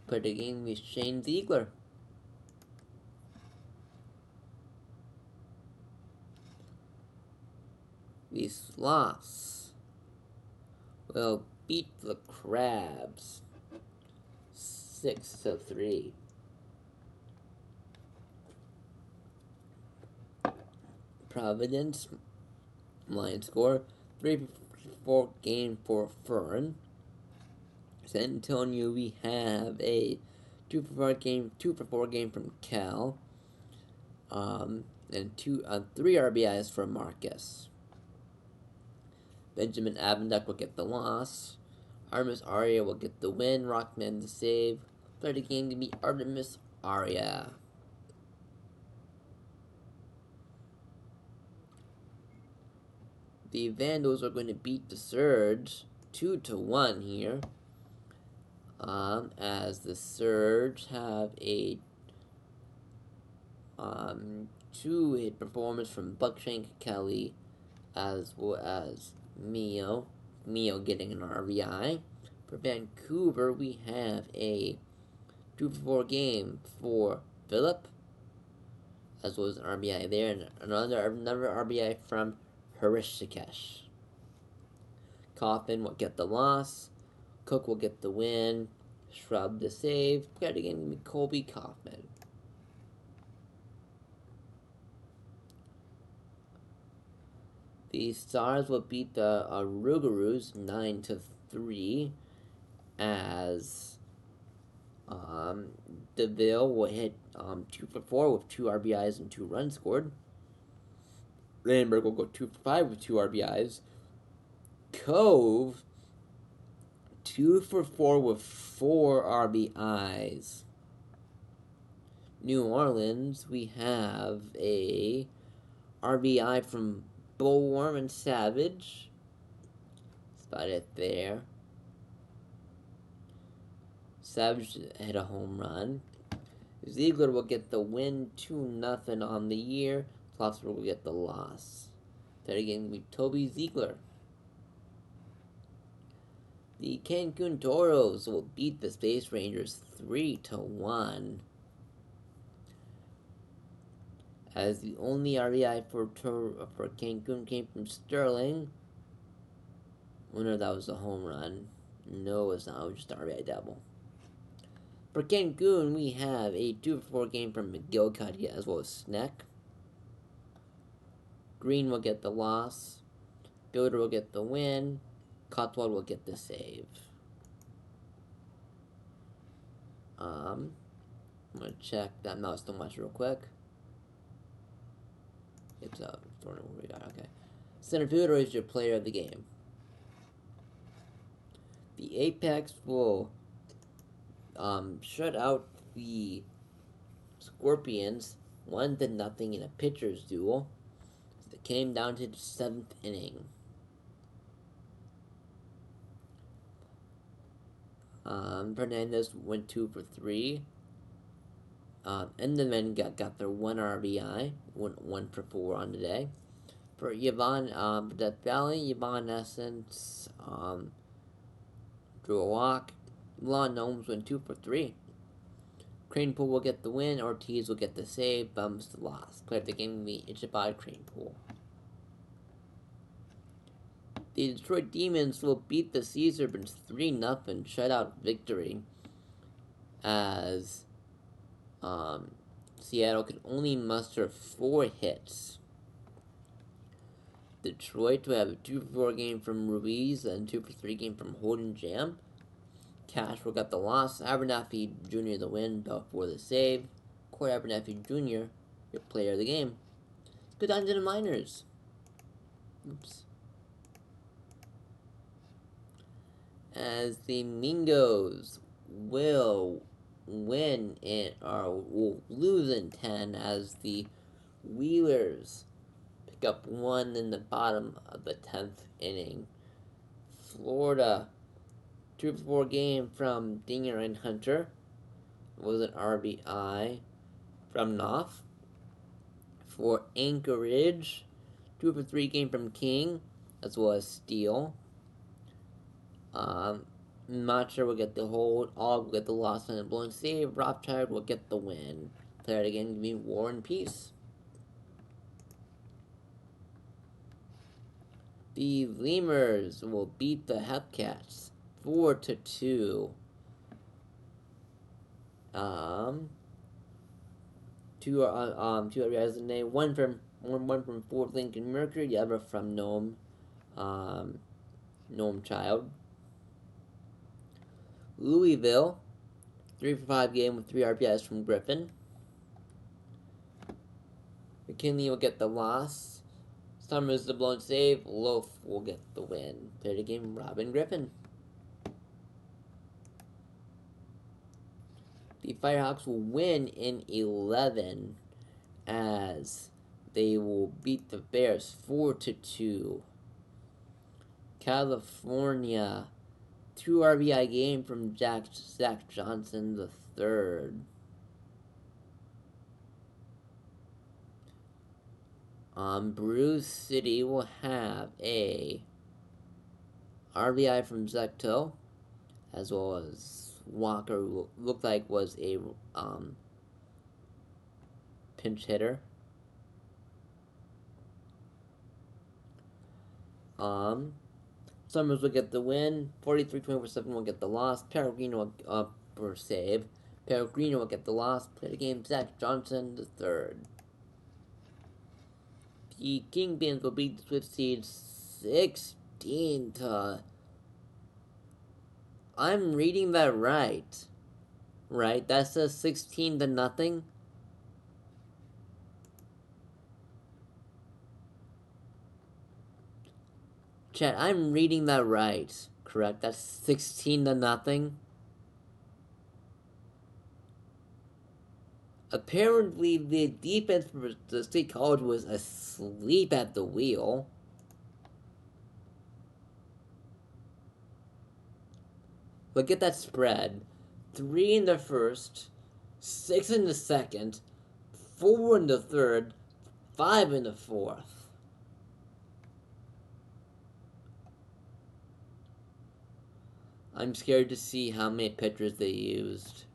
[SPEAKER 1] For the game with Shane Ziegler. The Sloths will beat the Crabs 6-3. Providence line score 3-4 game for Fern. San Antonio, we have a 2 for 4 game from Cal. And 3 RBIs from Marcus. Benjamin Abenduck will get the loss. Artemis Aria will get the win. Rockman the save. Third game to be Artemis Aria. The Vandals are going to beat the Surge 2-1 here. As the Surge have a 2-hit performance from Buckshank Kelly, as well as Mio getting an RBI. For Vancouver, we have a 2 for 4 game for Phillip, as well as an RBI there, and another RBI from Hrishikesh. Coffin will get the loss. Cook will get the win. Shrub the save. Got again Colby Kaufman. The Stars will beat the Rougarous 9-3, as DeVille will hit 2 for 4 with 2 RBIs and 2 runs scored. Landenberg will go 2 for 5 with 2 RBIs. Cove 2 for 4 with 4 RBIs. New Orleans, we have a RBI from Bullworm and Savage. That's about it there. Savage hit a home run. Ziegler will get the win 2-0 on the year. Klossberg will get the loss. Third game will be Toby Ziegler. The Cancun Toros will beat the Space Rangers 3-1. As the only RBI for Cancun came from Sterling. Oh no, that was a home run. No, it's not. It was just an RBI double. For Cancun, we have a 2 for 4 game from McGillicuddy, as well as Sneck. Green will get the loss. Builder will get the win. Cotwell will get the save. I'm gonna check that mouse too much real quick. It's up. What we got? Okay. Center fielder is your player of the game. The Apex will shut out the Scorpions 1-0 in a pitcher's duel. It came down to the 7th inning. Fernandez went 2 for 3. And the men got their 1 RBI, went 1 for 4 on the day. For Yvonne, Death Valley, Yvonne Essence drew a walk. Lon Gnomes went 2 for 3. Cranepool will get the win. Ortiz will get the save. Bums the loss. Play of the game will be Ichibai Cranepool. The Detroit Demons will beat the Caesars 3-0 shutout victory, as Seattle could only muster 4 hits. Detroit will have a 2 for 4 game from Ruiz and 2 for 3 game from Holden Jam. Cashwell got the loss. Abernathy Jr. the win. Belfour the save. Court Abernathy Jr. your player of the game. Good on to the Miners. Oops. As the Mingos will win in, or will lose in 10, as the Wheelers pick up 1 in the bottom of the 10th inning. Florida 2 for 4 game from Dinger and Hunter. Was an RBI from Knopf. For Anchorage, 2 for 3 game from King, as well as Steele. Macher will get the hold. Ogg will get the loss and a blown save. Rothschild will get the win. Play it again, give me War and Peace. The Lemurs will beat the Hepcats 4-2. Two RBIs in a one from Fort Lincoln Mercury, the other from Nome Child. Louisville, 3 for 5 game with 3 RBIs from Griffin. McKinley will get the loss. Summers the blown save. Loaf will get the win. Play the game, Robin Griffin. The Firehawks will win in 11, as they will beat the Bears 4-2. California, 2 RBI game from Zach Johnson the third. Bruce City will have a RBI from Zecto, as well as Walker, who looked like was a pinch hitter. Summers will get the win. 43-24-7 will get the loss. Pellegrino will for save. Pellegrino will get the loss. Play the game, Zach Johnson the third. The Kingpins will beat the Swift Seeds 16 to... I'm reading that right. Right? That says 16-0. Chat, I'm reading that right. Correct? That's 16-0. Apparently, the defense for the State College was asleep at the wheel. Look at that spread. 3 in the first, 6 in the second, 4 in the third, 5 in the fourth. I'm scared to see how many pitchers they used.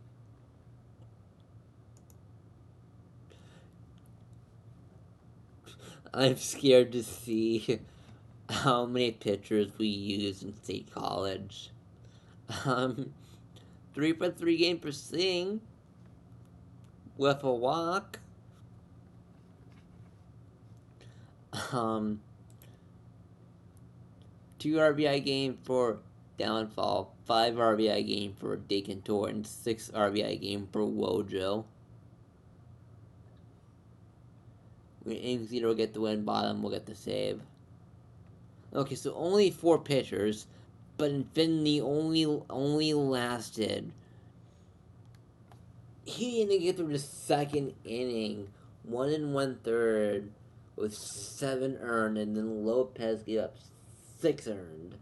[SPEAKER 1] I'm scared to see how many pitchers we use in State College. 3 for 3 game for Singh with a walk. 2 RBI game for Downfall, 5 RBI game for Decantor, and 6 RBI game for Wojo. Zero will get the win, bottom will get the save. Okay, so only 4 pitchers, but Infinity only lasted. He didn't get through the second inning. 1 1/3 with 7 earned, and then Lopez gave up 6 earned.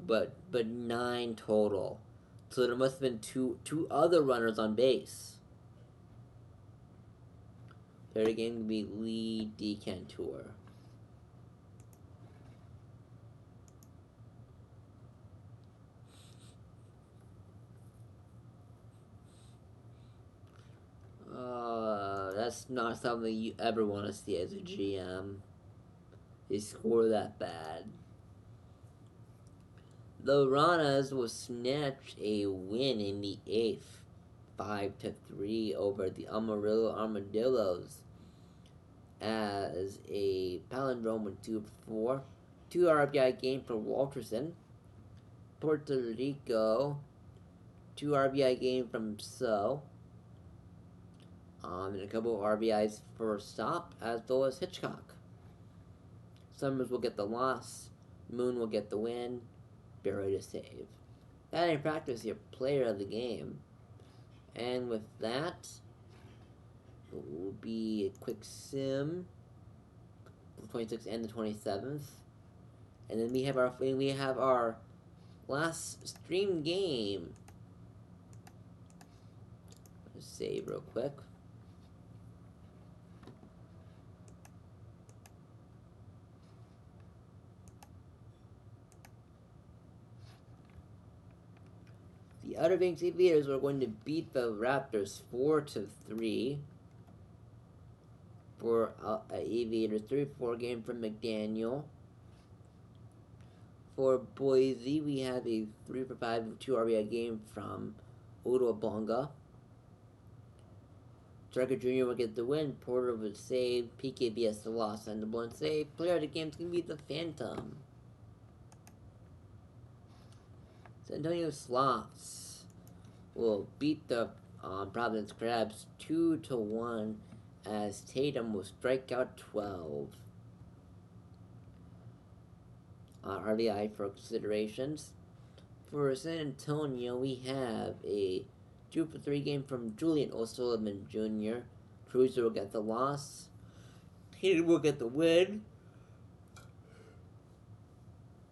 [SPEAKER 1] But 9 total. So there must have been two other runners on base. Third game would be Lee Decantor. That's not something you ever want to see as a GM. They score that bad. The Ranas will snatch a win in the 8th, 5-3 over the Amarillo Armadillos as a palindrome with 2-4. 2 RBI game for Walterson. Puerto Rico, 2 RBI game from So. And a couple of RBIs for Stop, as well as Hitchcock. Summers will get the loss. Moon will get the win. Barry to save. That in practice, your player of the game. And with that, it will be a quick sim for the 26th and the 27th. And then we have our last stream game. Let's save real quick. The Outer Banks Aviators are going to beat the Raptors 4-3 for Aviators 3-4 game from McDaniel. For Boise, we have a 3-for-5 with 2 RBI game from Odo Bonga. Striker Jr. will get the win. Porter will save. PKBS the loss and the one save. Player of the game is going to be the Phantom. San Antonio Sloths will beat the Providence Crabs 2-1 as Tatum will strike out 12. RBI for considerations. For San Antonio, we have a 2-for-3 game from Julian O'Sullivan Jr. Cruiser will get the loss. Tatum will get the win.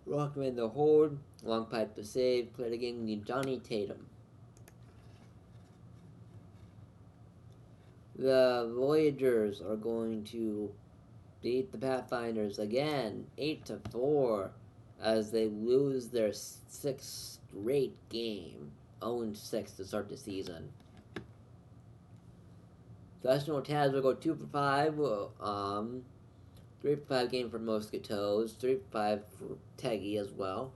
[SPEAKER 1] Rockman the hold. Long pipe to save. Play the game with Johnny Tatum. The Voyagers are going to beat the Pathfinders again, 8-4, as they lose their 6th straight game, 0-6 to start the season. The National Taz will go 2-for-5, 3-for-5 game for Mosquitoes, 3-for-5 for Teggy as well.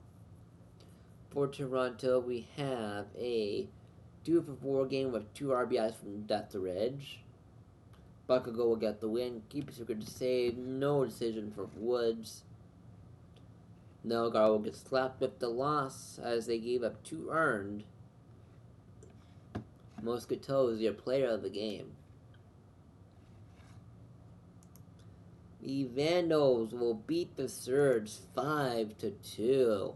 [SPEAKER 1] For Toronto, we have a 2-for-4 game with 2 RBIs from Deathridge. Buckago will get the win. Keep a secret to save. No decision for Woods. Nelgar will get slapped with the loss as they gave up 2 earned. Mosquitoes, your player of the game. The Vandals will beat the Surge 5-2.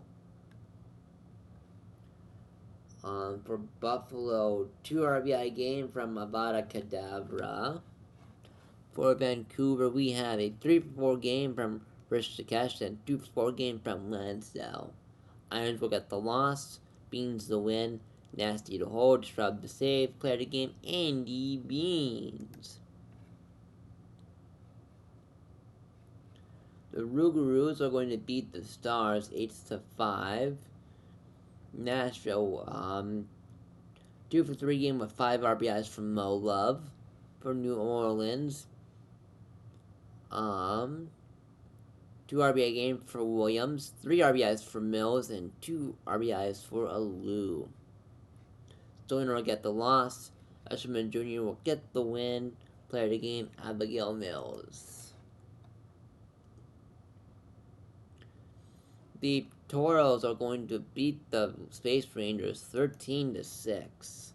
[SPEAKER 1] For Buffalo, 2 RBI game from Avada Kedavra. For Vancouver, we have a 3-for-4 game from Rich Takesh and 2-for-4 game from Lansdale. Irons will get the loss, Beans the win, Nasty to hold, Shrub to save, Player the game, Andy Beans. The Rougarous are going to beat the Stars 8-5. Nashville, 2-for-3 game with 5 RBIs from Mo Love. For New Orleans, 2 RBI game for Williams, 3 RBIs for Mills, and 2 RBIs for Alou. Stoner will get the loss. Usherman Jr. will get the win. Player of the game, Abigail Mills. The Toros are going to beat the Space Rangers 13-6.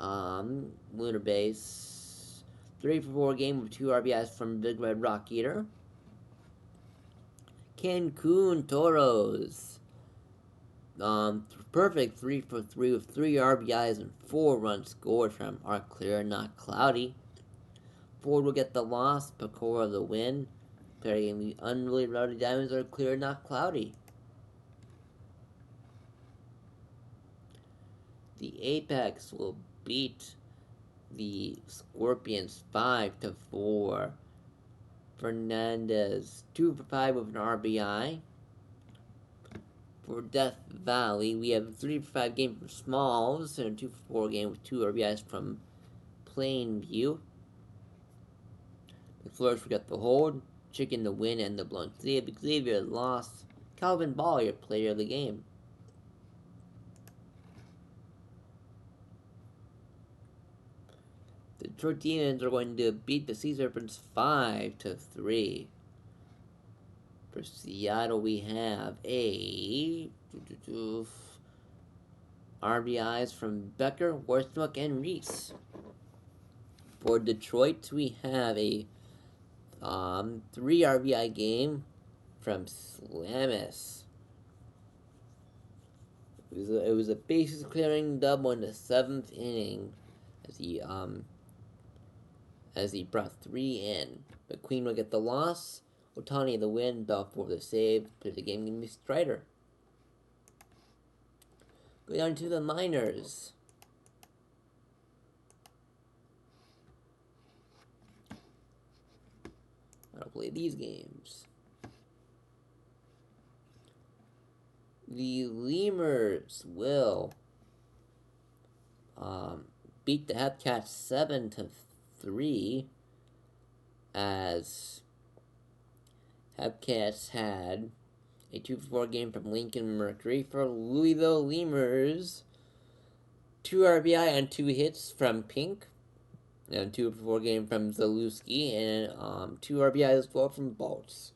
[SPEAKER 1] Lunar Base. 3-for-4 game with 2 RBIs from Big Red Rock Eater. Cancun Toros. Perfect 3-for-3 with 3 RBIs and 4 runs scored from Art Clear, Not Cloudy. Ford will get the loss, Pecora the win. Playing the unruly rowdy diamonds are clear, not cloudy. The Apex will beat the Scorpions 5-4. Fernandez 2 for 5 with an RBI. For Death Valley, we have a 3 for 5 game from Smalls and a 2 for 4 game with 2 RBIs from Plainview. The Flores will get the hold, Chicken the win, and the blunt. Xavier lost. Calvin Ball, your player of the game. The Detroit Demons are going to beat the Sea Serpents 5-3. For Seattle, we have a RBIs from Becker, Worthnook, and Reese. For Detroit, we have a 3 RBI game from Slamis. It was a bases clearing double in the 7th inning as he brought 3 in. McQueen will get the loss. Otani the win. Belfour the save. Play the game can be Strider. Go down to the minors. I'll play these games. The Lemurs will beat the Hepcats 7-3 as Hepcats had a 2 for 4 game from Lincoln Mercury. For Louisville Lemurs, 2 RBI and 2 hits from Pink, and 2 for 4 game from Zalewski, and 2 RBI as well from Bolts.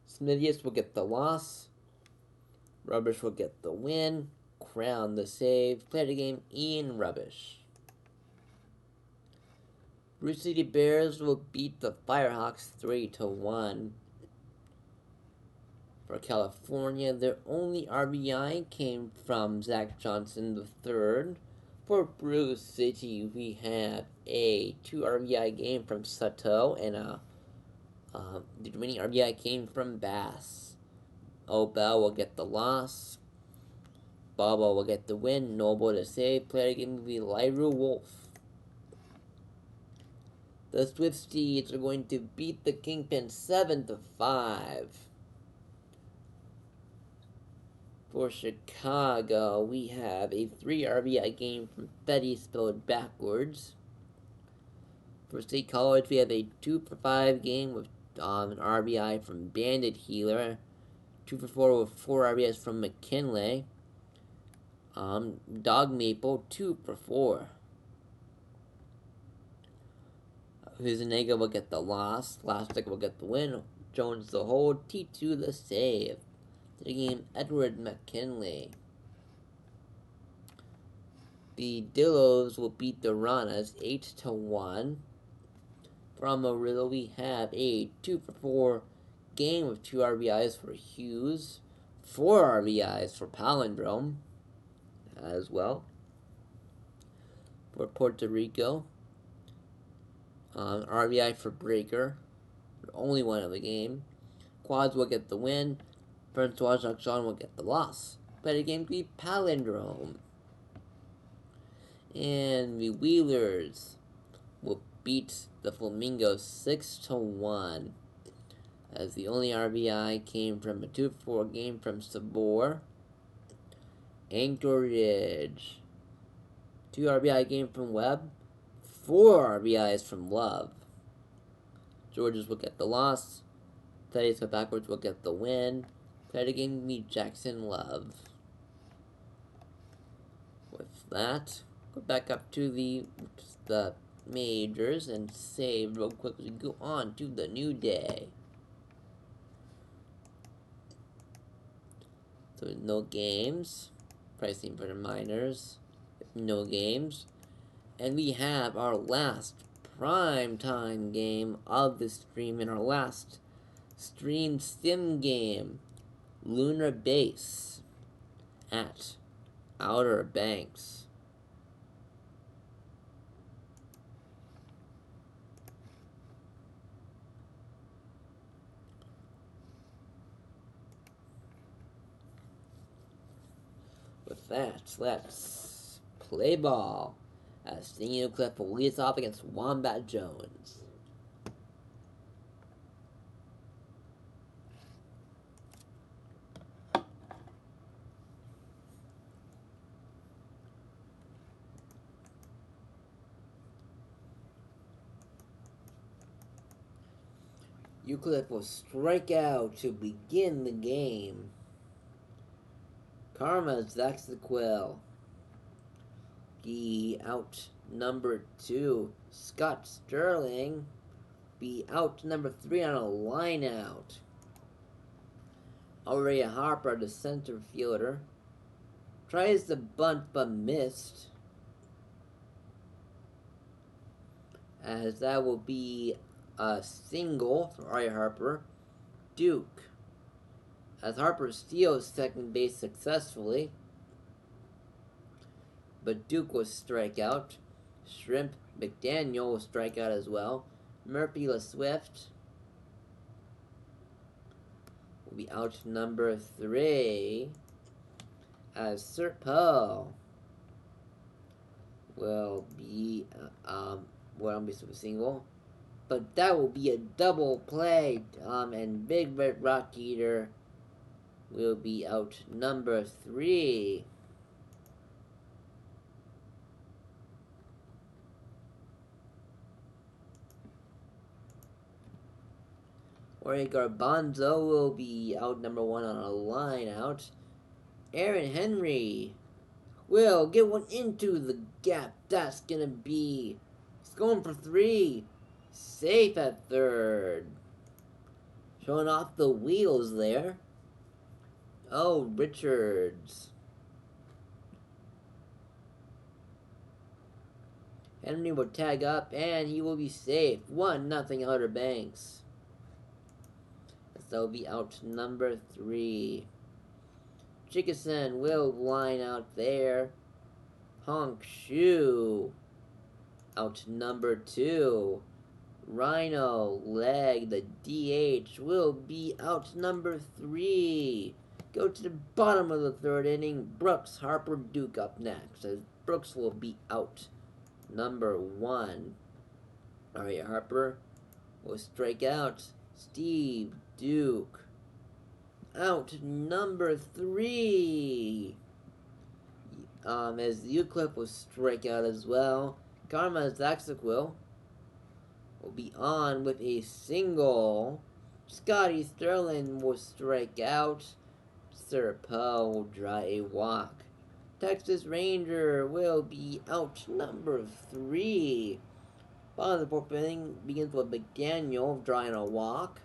[SPEAKER 1] Smithius will get the loss. Rubbish will get the win. Crown the save. Play the game, Ian Rubbish. Bruce City Bears will beat the Firehawks 3-1. For California, their only RBI came from Zach Johnson III. For Bruce City, we have a 2 RBI game from Sato, and the remaining RBI came from Bass. Obel will get the loss. Baba will get the win. Noble to save. Player game will be Lyru Wolf. The Swift Steeds are going to beat the Kingpin 7-5. For Chicago, we have a 3 RBI game from Fetty spelled backwards. For State College, we have a 2 for 5 game with an RBI from Bandit Healer. 2 for 4 with 4 RBIs from McKinley. Dog Maple, 2 for 4. Huzinega will get the loss. Lastic will get the win. Jones the hold. T2 the save. The game, Edward McKinley. The Dillos will beat the Ranas 8-1. From Amarillo, we have a 2 for 4 game with 2 RBIs for Hughes, 4 RBIs for Palindrome as well. For Puerto Rico, RBI for Breaker, only one of the game. Quads will get the win. Francois Jacques will get the loss. But the game will be Palindrome. And the Wheelers will beat the Flamingos 6-1. As the only RBI came from a 2 for 4 game from Sabor. Anchorage, 2 RBI game from Webb, 4 RBIs from Love. Georges will get the loss. Thaddeus backwards will get the win. Play the game meet Jackson Love. With that, go back up to the majors and save real quick as we go on to the new day. So no games. Pricing for the minors. No games. And we have our last prime time game of the stream and our last stream sim game. Lunar Base at Outer Banks. that, let's play ball. As Stingy Cliff will lead us off against Wombat Jones. Euclid will strike out to begin the game. Karma Zax the Quill. Be out number 2. Scott Sterling. Be out number 3 on a line out. Aurea Harper, the center fielder. Tries to bunt but missed. As that will be a single for Aurea Harper. Duke. As Harper steals second base successfully. But Duke will strike out. Shrimp McDaniel will strike out as well. Murphy LaSwift will be out number 3. As Serpo will be single. But that will be a double play. And Big Red Rock Eater will be out number 3. Jorge Garbanzo will be out number 1 on a line out. Aaron Henry will get one into the gap. That's gonna be. He's going for 3. Safe at third. Showing off the wheels there. Oh, Richards. Henry will tag up and he will be safe. 1-0 Outer Banks. So be out number 3. Chickason will line out there. Honk Shu out number 2. Rhino Leg, the DH, will be out number 3. Go to the bottom of the 3rd inning. Brooks, Harper, Duke up next. As Brooks will be out number 1. Alright, Harper will strike out. Steve Duke out number 3. As Euclid will strike out as well. Karma Zaxaquil will be on with a single. Scotty Sterling will strike out. Serpo will draw a walk. Texas Ranger will be out number 3. Bottom of the 4th inning begins with McDaniel drawing a walk.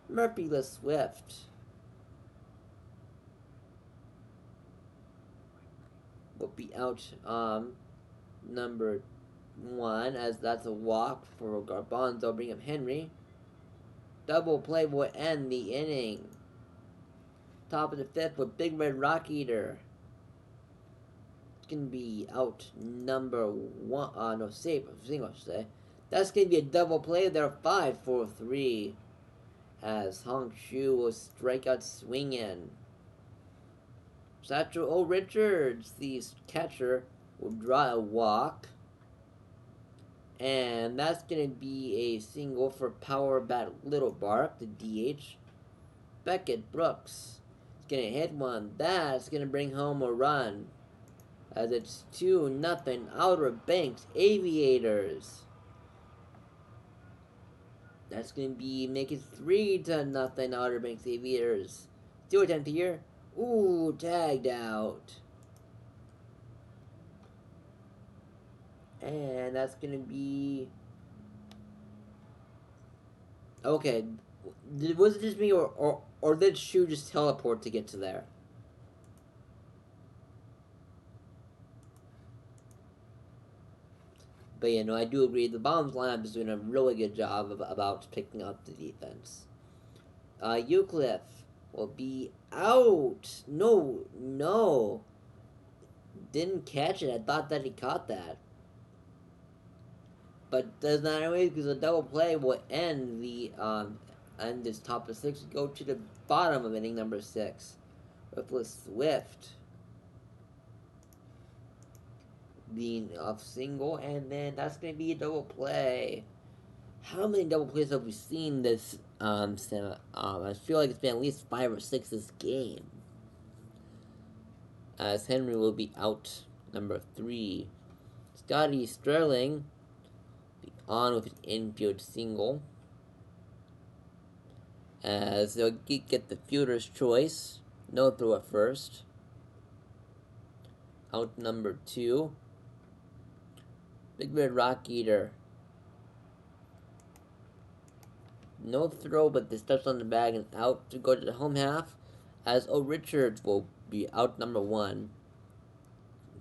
[SPEAKER 1] Murphy LaSwift will be out number 1, as that's a walk for Garbanzo. Bring up Henry. Double play will end the inning. Top of the 5th with Big Red Rock Eater. It's gonna be out number 1. No, single, I should say. That's gonna be a double play there. 5-4-3. As Hong Shu will strike out swinging. Satchel O. Richards, the catcher, will draw a walk. And that's going to be a single for Power Bat Little Bark, the DH. Beckett Brooks is going to hit one. That's going to bring home a run. As it's 2-0 Outer Banks Aviators. That's going to be making 3-0 Outer Banks Aviators. Still attempt here. Ooh, tagged out. And that's going to be... Okay. Was it just me or did Shu just teleport to get to there? But yeah, no, I do agree. The Bombs lineup is doing a really good job about picking up the defense. Euclid will be out. No. Didn't catch it. I thought that he caught that. But does not anyway, because a double play will end the end this top of 6. Go to the bottom of inning number 6. With Swift being off single, and then that's going to be a double play. How many double plays have we seen this? I feel like it's been at least 5 or 6 this game. As Henry will be out number 3. Scotty Sterling be on with an infield single. As they'll get the fielder's choice. No throw at first. Out number 2. Big Red Rock Eater. No throw, but this steps on the bag and out to go to the home half. As O. Richards will be out number 1.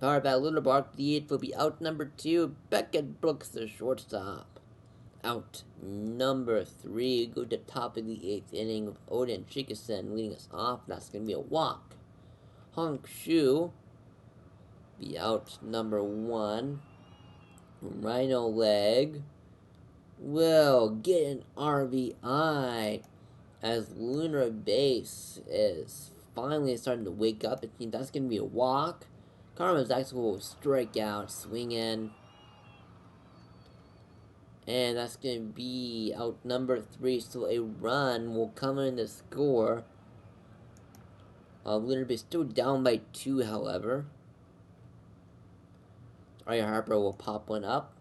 [SPEAKER 1] Powered by Little Bark, the 8 will be out number 2. Beckett Brooks, the shortstop. Out number 3. Go to the top of the 8th inning with Odin Chikasen leading us off. That's going to be a walk. Hong Shu be out number 1. Rhino Leg will get an RBI as Lunar Base is finally starting to wake up. I think that's going to be a walk. Carmen's actually will strike out, swing in. And that's going to be out number 3. So a run will come in to score. Lunar Base still down by 2, however. Arya Harper will pop one up.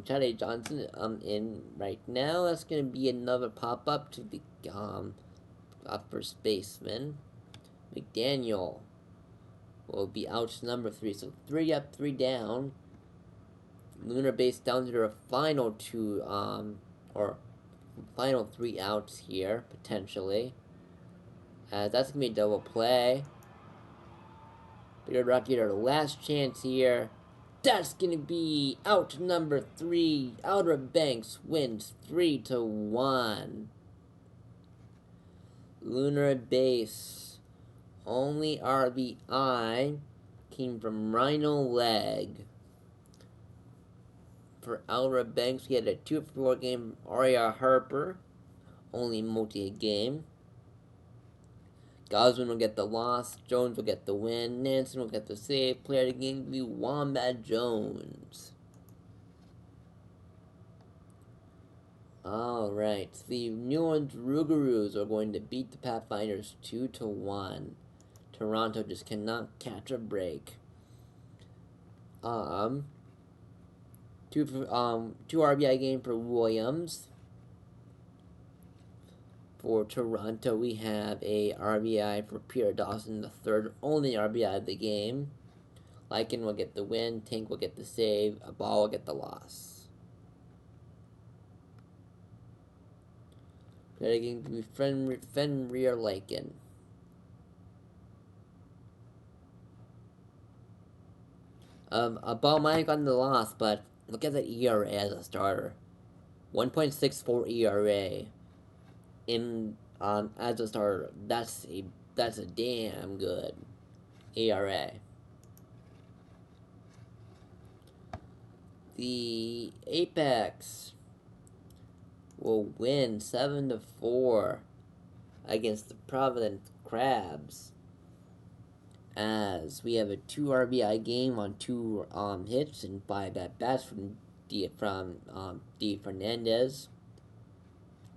[SPEAKER 1] Chad A. Johnson in right now. That's going to be another pop up to the first baseman. McDaniel will be out number 3. So 3 up, 3 down. Lunar Base down to their final 2 or final 3 outs here potentially. That's gonna be a double play. Big Rocky, our last chance here. That's gonna be out number 3. Outer Banks wins 3-1. Lunar Base. Only RBI came from Rhino Leg. For Outer Banks, we had a 2-for-4 game. Arya Harper, only multi a game. Goswin will get the loss. Jones will get the win. Nansen will get the save. Player of the game will be Wombat Jones. Alright, the New Orleans Rougarous are going to beat the Pathfinders 2-1. Toronto just cannot catch a break. Two RBI game for Williams. For Toronto, we have a RBI for Pierre Dawson, the third only RBI of the game. Lycan will get the win. Tank will get the save. A ball will get the loss. Player game to be Fenrir Lycan. A ball might have gotten the loss, but look at the ERA as a starter. 1.64 ERA. As a starter, that's a damn good ERA. The Apex will win 7-4 against the Providence Crabs, as we have a 2 RBI game on 2 hits and 5 at bats from D. Fernandez.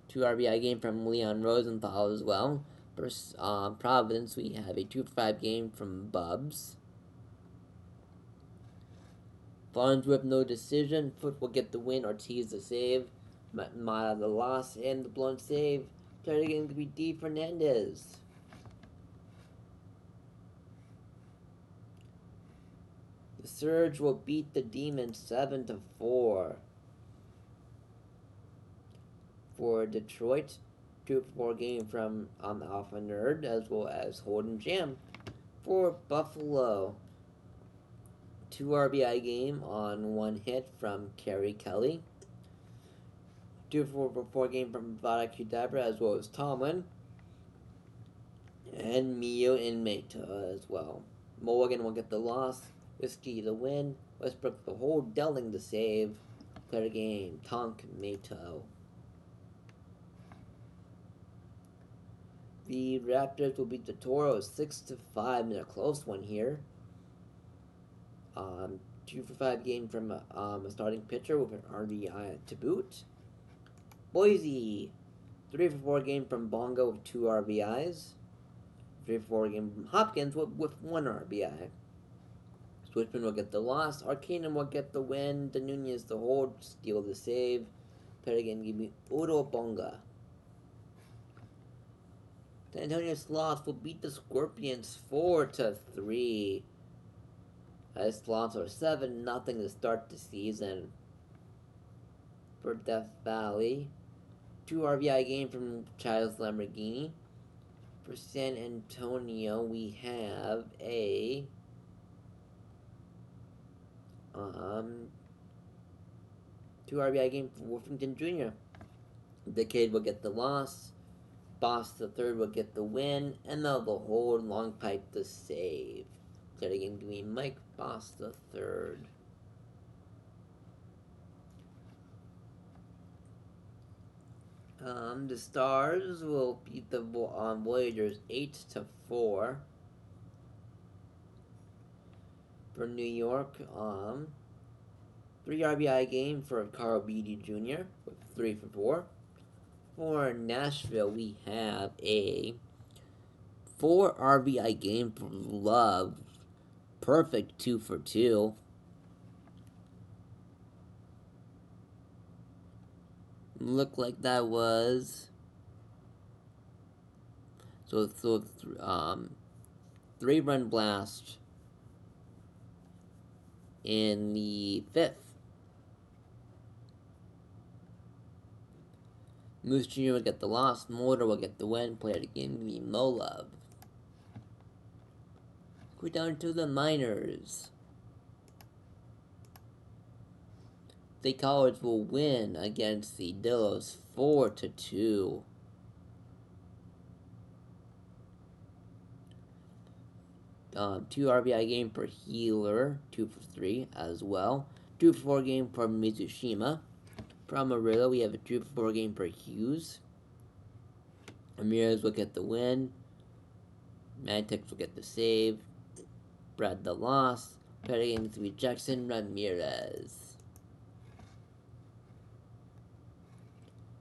[SPEAKER 1] 2 RBI game from Leon Rosenthal as well. Versus Providence, we have a 2-for-5 game from Bubs. Farnsworth, no decision. Foot will get the win. Ortiz the save. Mata the loss and the blown save. Player game to be D. Fernandez. The Surge will beat the Demons 7-4. For Detroit, 2-for-4 game from Alpha Nerd, as well as Holden Jam. For Buffalo, 2 RBI game on 1 hit from Kerry Kelly. 2-for-4 game from Vada Kedavra, as well as Tomlin. And Mio and Meta as well. Mulligan will get the loss. Whiskey the win. Westbrook the hold. Delling the save. Player game, Tonk Mato. The Raptors will beat the Toros 6-5 in a close one here. 2 for 5 game from a starting pitcher with an RBI to boot. Boise, 3 for 4 game from Bongo with 2 RBIs. 3 for 4 game from Hopkins with 1 RBI. Switchman will get the loss. Arcanum will get the win. The Nunez the hold. Steal the save. Again, give me Udo Bonga. San Antonio Sloths will beat the Scorpions 4-3. As Sloths are 7-0 to start the season. For Death Valley, 2 RBI game from Childs Lamborghini. For San Antonio, we have a 2 RBI game from Wolfington Jr. Decade will get the loss. Boss the third will get the win, and they'll hold long pipe the save. Play the game between Mike Boss the third. The Stars will beat the Voyagers 8-4. For New York, 3 RBI game for Carl Beatty Jr. with 3 for 4. For Nashville, we have a 4 RBI game for Love. Perfect 2 for 2. Looked like that was 3-run blast in the 5th. Moose Jr. will get the loss. Motor will get the win. Play it again. The Mo Love. Go down to the minors. State College will win against the Dillos 4-2. Two RBI game for Healer, 2 for 3 as well. 2 for 4 game for Mizushima. For Amarillo, we have a 2 for 4 game for Hughes. Ramirez will get the win. Mantex will get the save. Brad the loss. Play against to be Jackson Ramirez.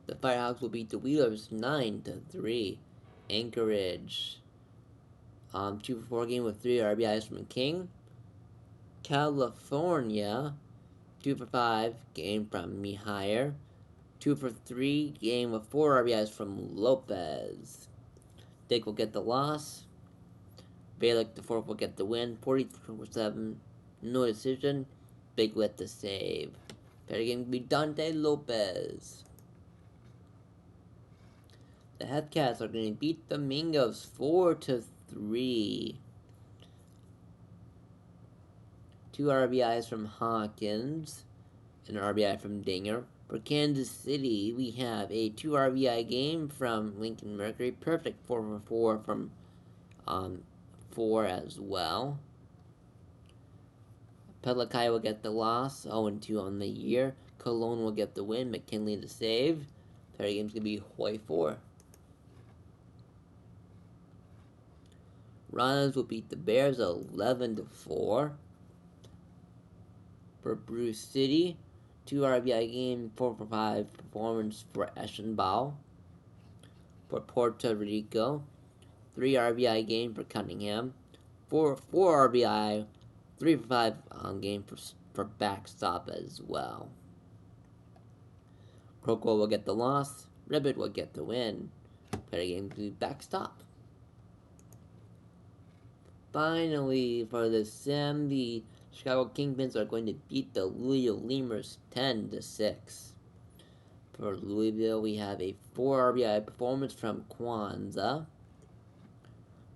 [SPEAKER 1] The Firehawks will beat the Wheelers 9-3. Anchorage. 2 for 4 game with 3 RBIs from King. California, 2 for 5 game from Mihire. 2 for 3 game with 4 RBIs from Lopez. Dick will get the loss. Balick the fourth will get the win. 44-7, no decision. Big let the save. Better game to be Dante Lopez. The Headcats are going to beat the Mingos 4-3. 2 RBIs from Hawkins, and an RBI from Dinger. For Kansas City, we have a 2 RBI game from Lincoln Mercury. Perfect 4 for 4 from 4 as well. Pelikai will get the loss, 0-2 on the year. Cologne will get the win, McKinley the save. Third game's going to be Hoy 4. Rollins will beat the Bears 11-4. For Bruce City, 2 RBI game, 4 for 5 performance for Eschenbach. For Puerto Rico, 3 RBI game for Cunningham. 4 RBI, 3 for 5 game for backstop as well. Crockwell will get the loss. Ribbit will get the win. Play game to backstop. Finally, for the Sim, the Chicago Kingpins are going to beat the Louisville Lemurs 10-6. For Louisville, we have a 4 RBI performance from Kwanzaa.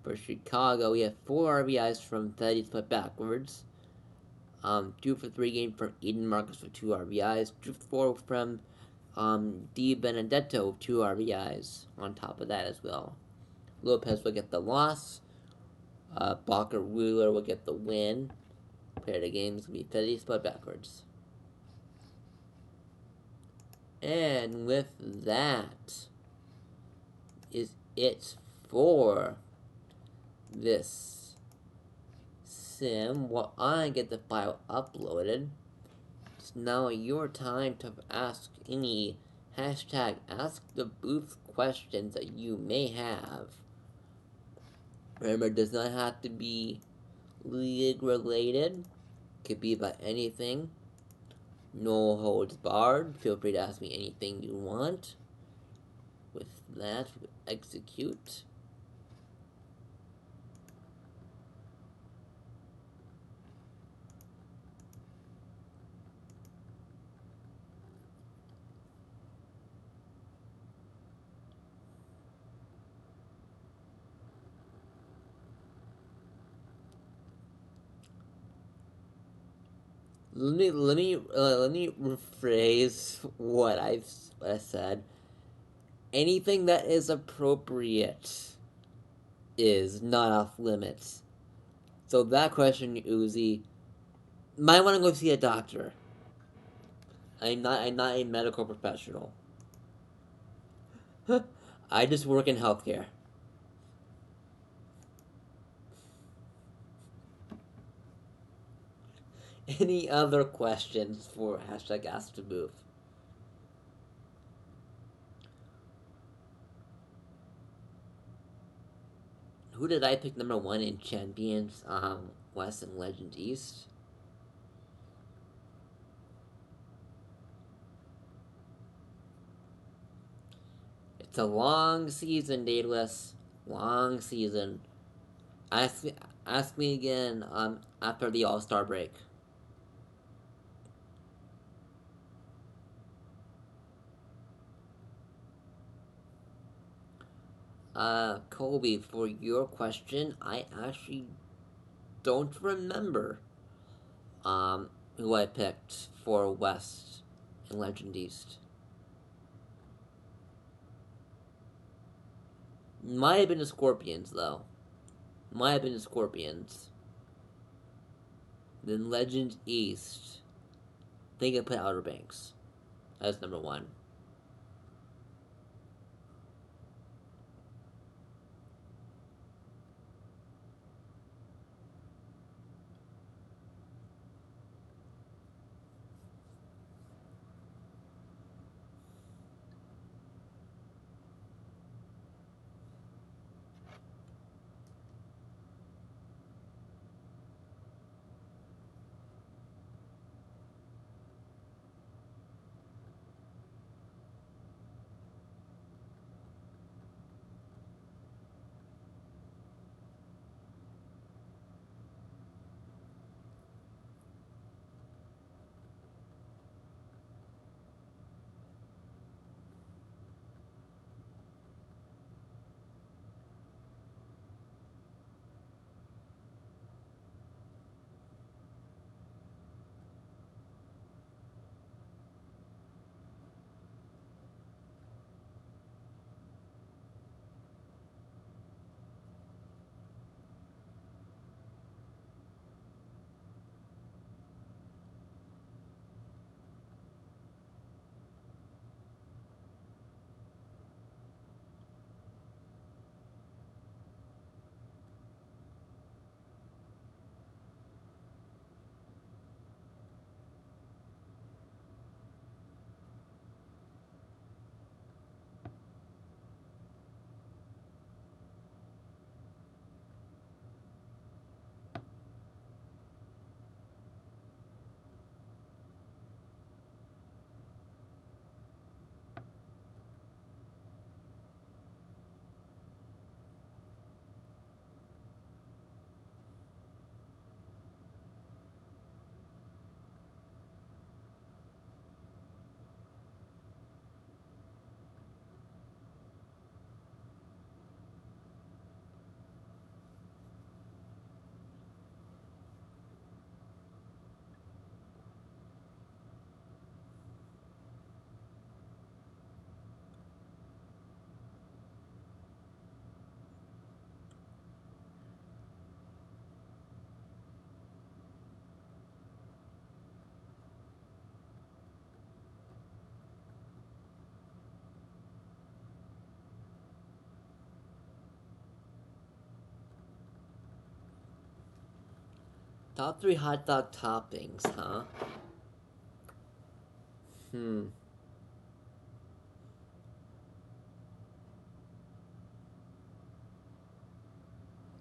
[SPEAKER 1] For Chicago, we have 4 RBIs from Thaddeus put backwards. 2 for 3 game for Eden Marcus for 2 RBIs. 2 for 4 from Di Benedetto with 2 RBIs on top of that as well. Lopez will get the loss. Bacher Wheeler will get the win. Player of the game is going to be Thaddeus put backwards. And with that is it for this sim while I get the file uploaded. It's now your time to ask any hashtag ask the booth questions that you may have. Remember, it does not have to be league related. Could be about anything. No holds barred. Feel free to ask me anything you want. With that, execute. Let me rephrase what I said. Anything that is appropriate is not off limits. So that question, Uzi, might want to go see a doctor. I'm not a medical professional. I just work in healthcare. Any other questions for hashtag ask to move? Who did I pick number one in Champions West and Legend East? It's a long season, Daedalus. Long season. Ask me, ask me again after the All Star break. Colby, for your question, I actually don't remember who I picked for West and Legend East. Might have been the Scorpions though. Might have been the Scorpions. Then Legend East. I think I put Outer Banks as number one. Top 3 hot dog toppings, huh? Hmm.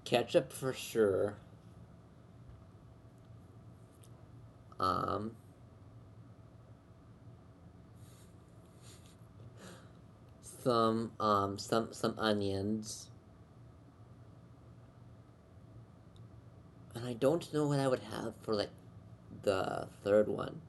[SPEAKER 1] Ketchup for sure. Um, some onions. And I don't know what I would have for like the third one.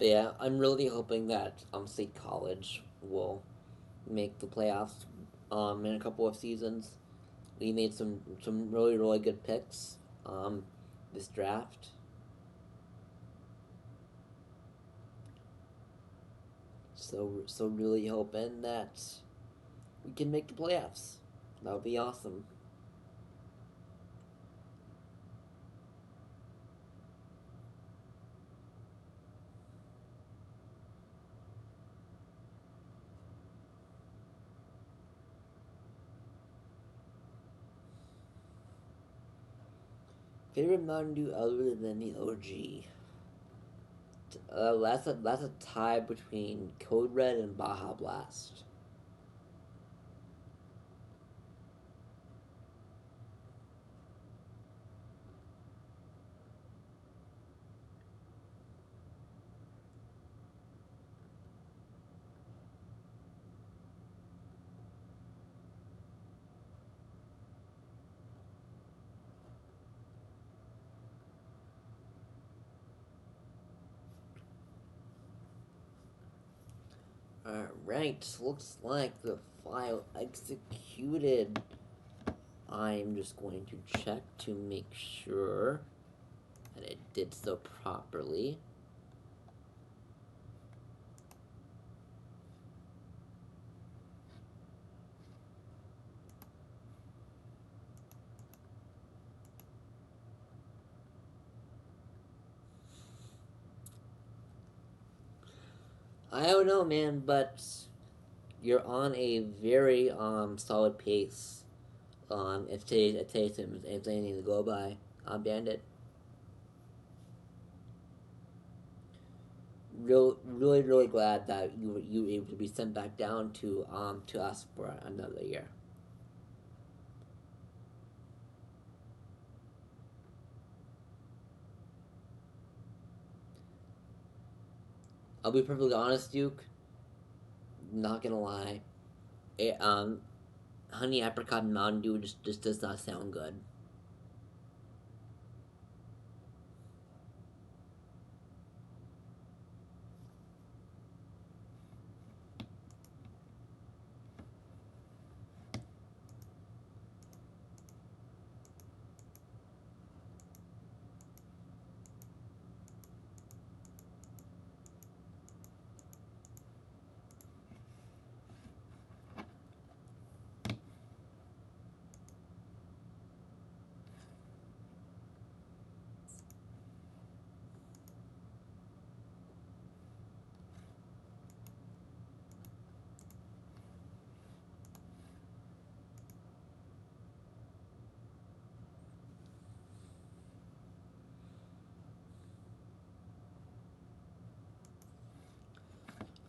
[SPEAKER 1] But yeah, I'm really hoping that State College will make the playoffs in a couple of seasons. We made some really good picks this draft. So really hoping that we can make the playoffs. That would be awesome. Favorite Mountain Dew other than the OG? That's a tie between Code Red and Baja Blast. Alright, looks like the file executed. I'm just going to check to make sure that it did so properly. I don't know, man, but you're on a very solid pace. If today's anything to go by, Bandit. Really glad that you were able to be sent back down to us for another year. I'll be perfectly honest, Duke. Not gonna lie, honey apricot and Mountain Dew just does not sound good.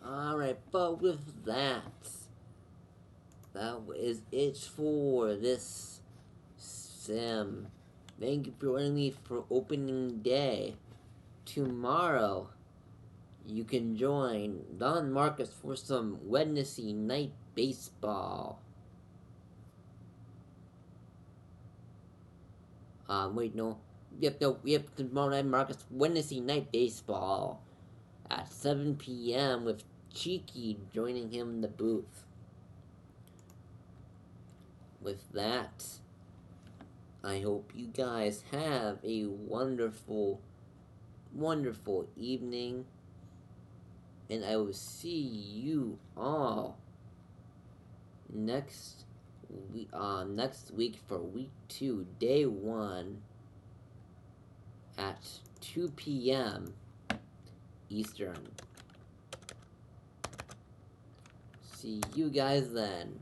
[SPEAKER 1] Alright, but with that is it for this sim. Thank you for joining me for opening day. Tomorrow, you can join Don Marcus for some Wednesday night baseball. Wait, no. Yep, no, yep, tomorrow night, Marcus, Wednesday night baseball at 7 p.m. with Cheeky joining him in the booth. With that, I hope you guys have a wonderful wonderful evening, and I will see you all next week for week 2, day 1 at 2 p.m. Eastern. See you guys then.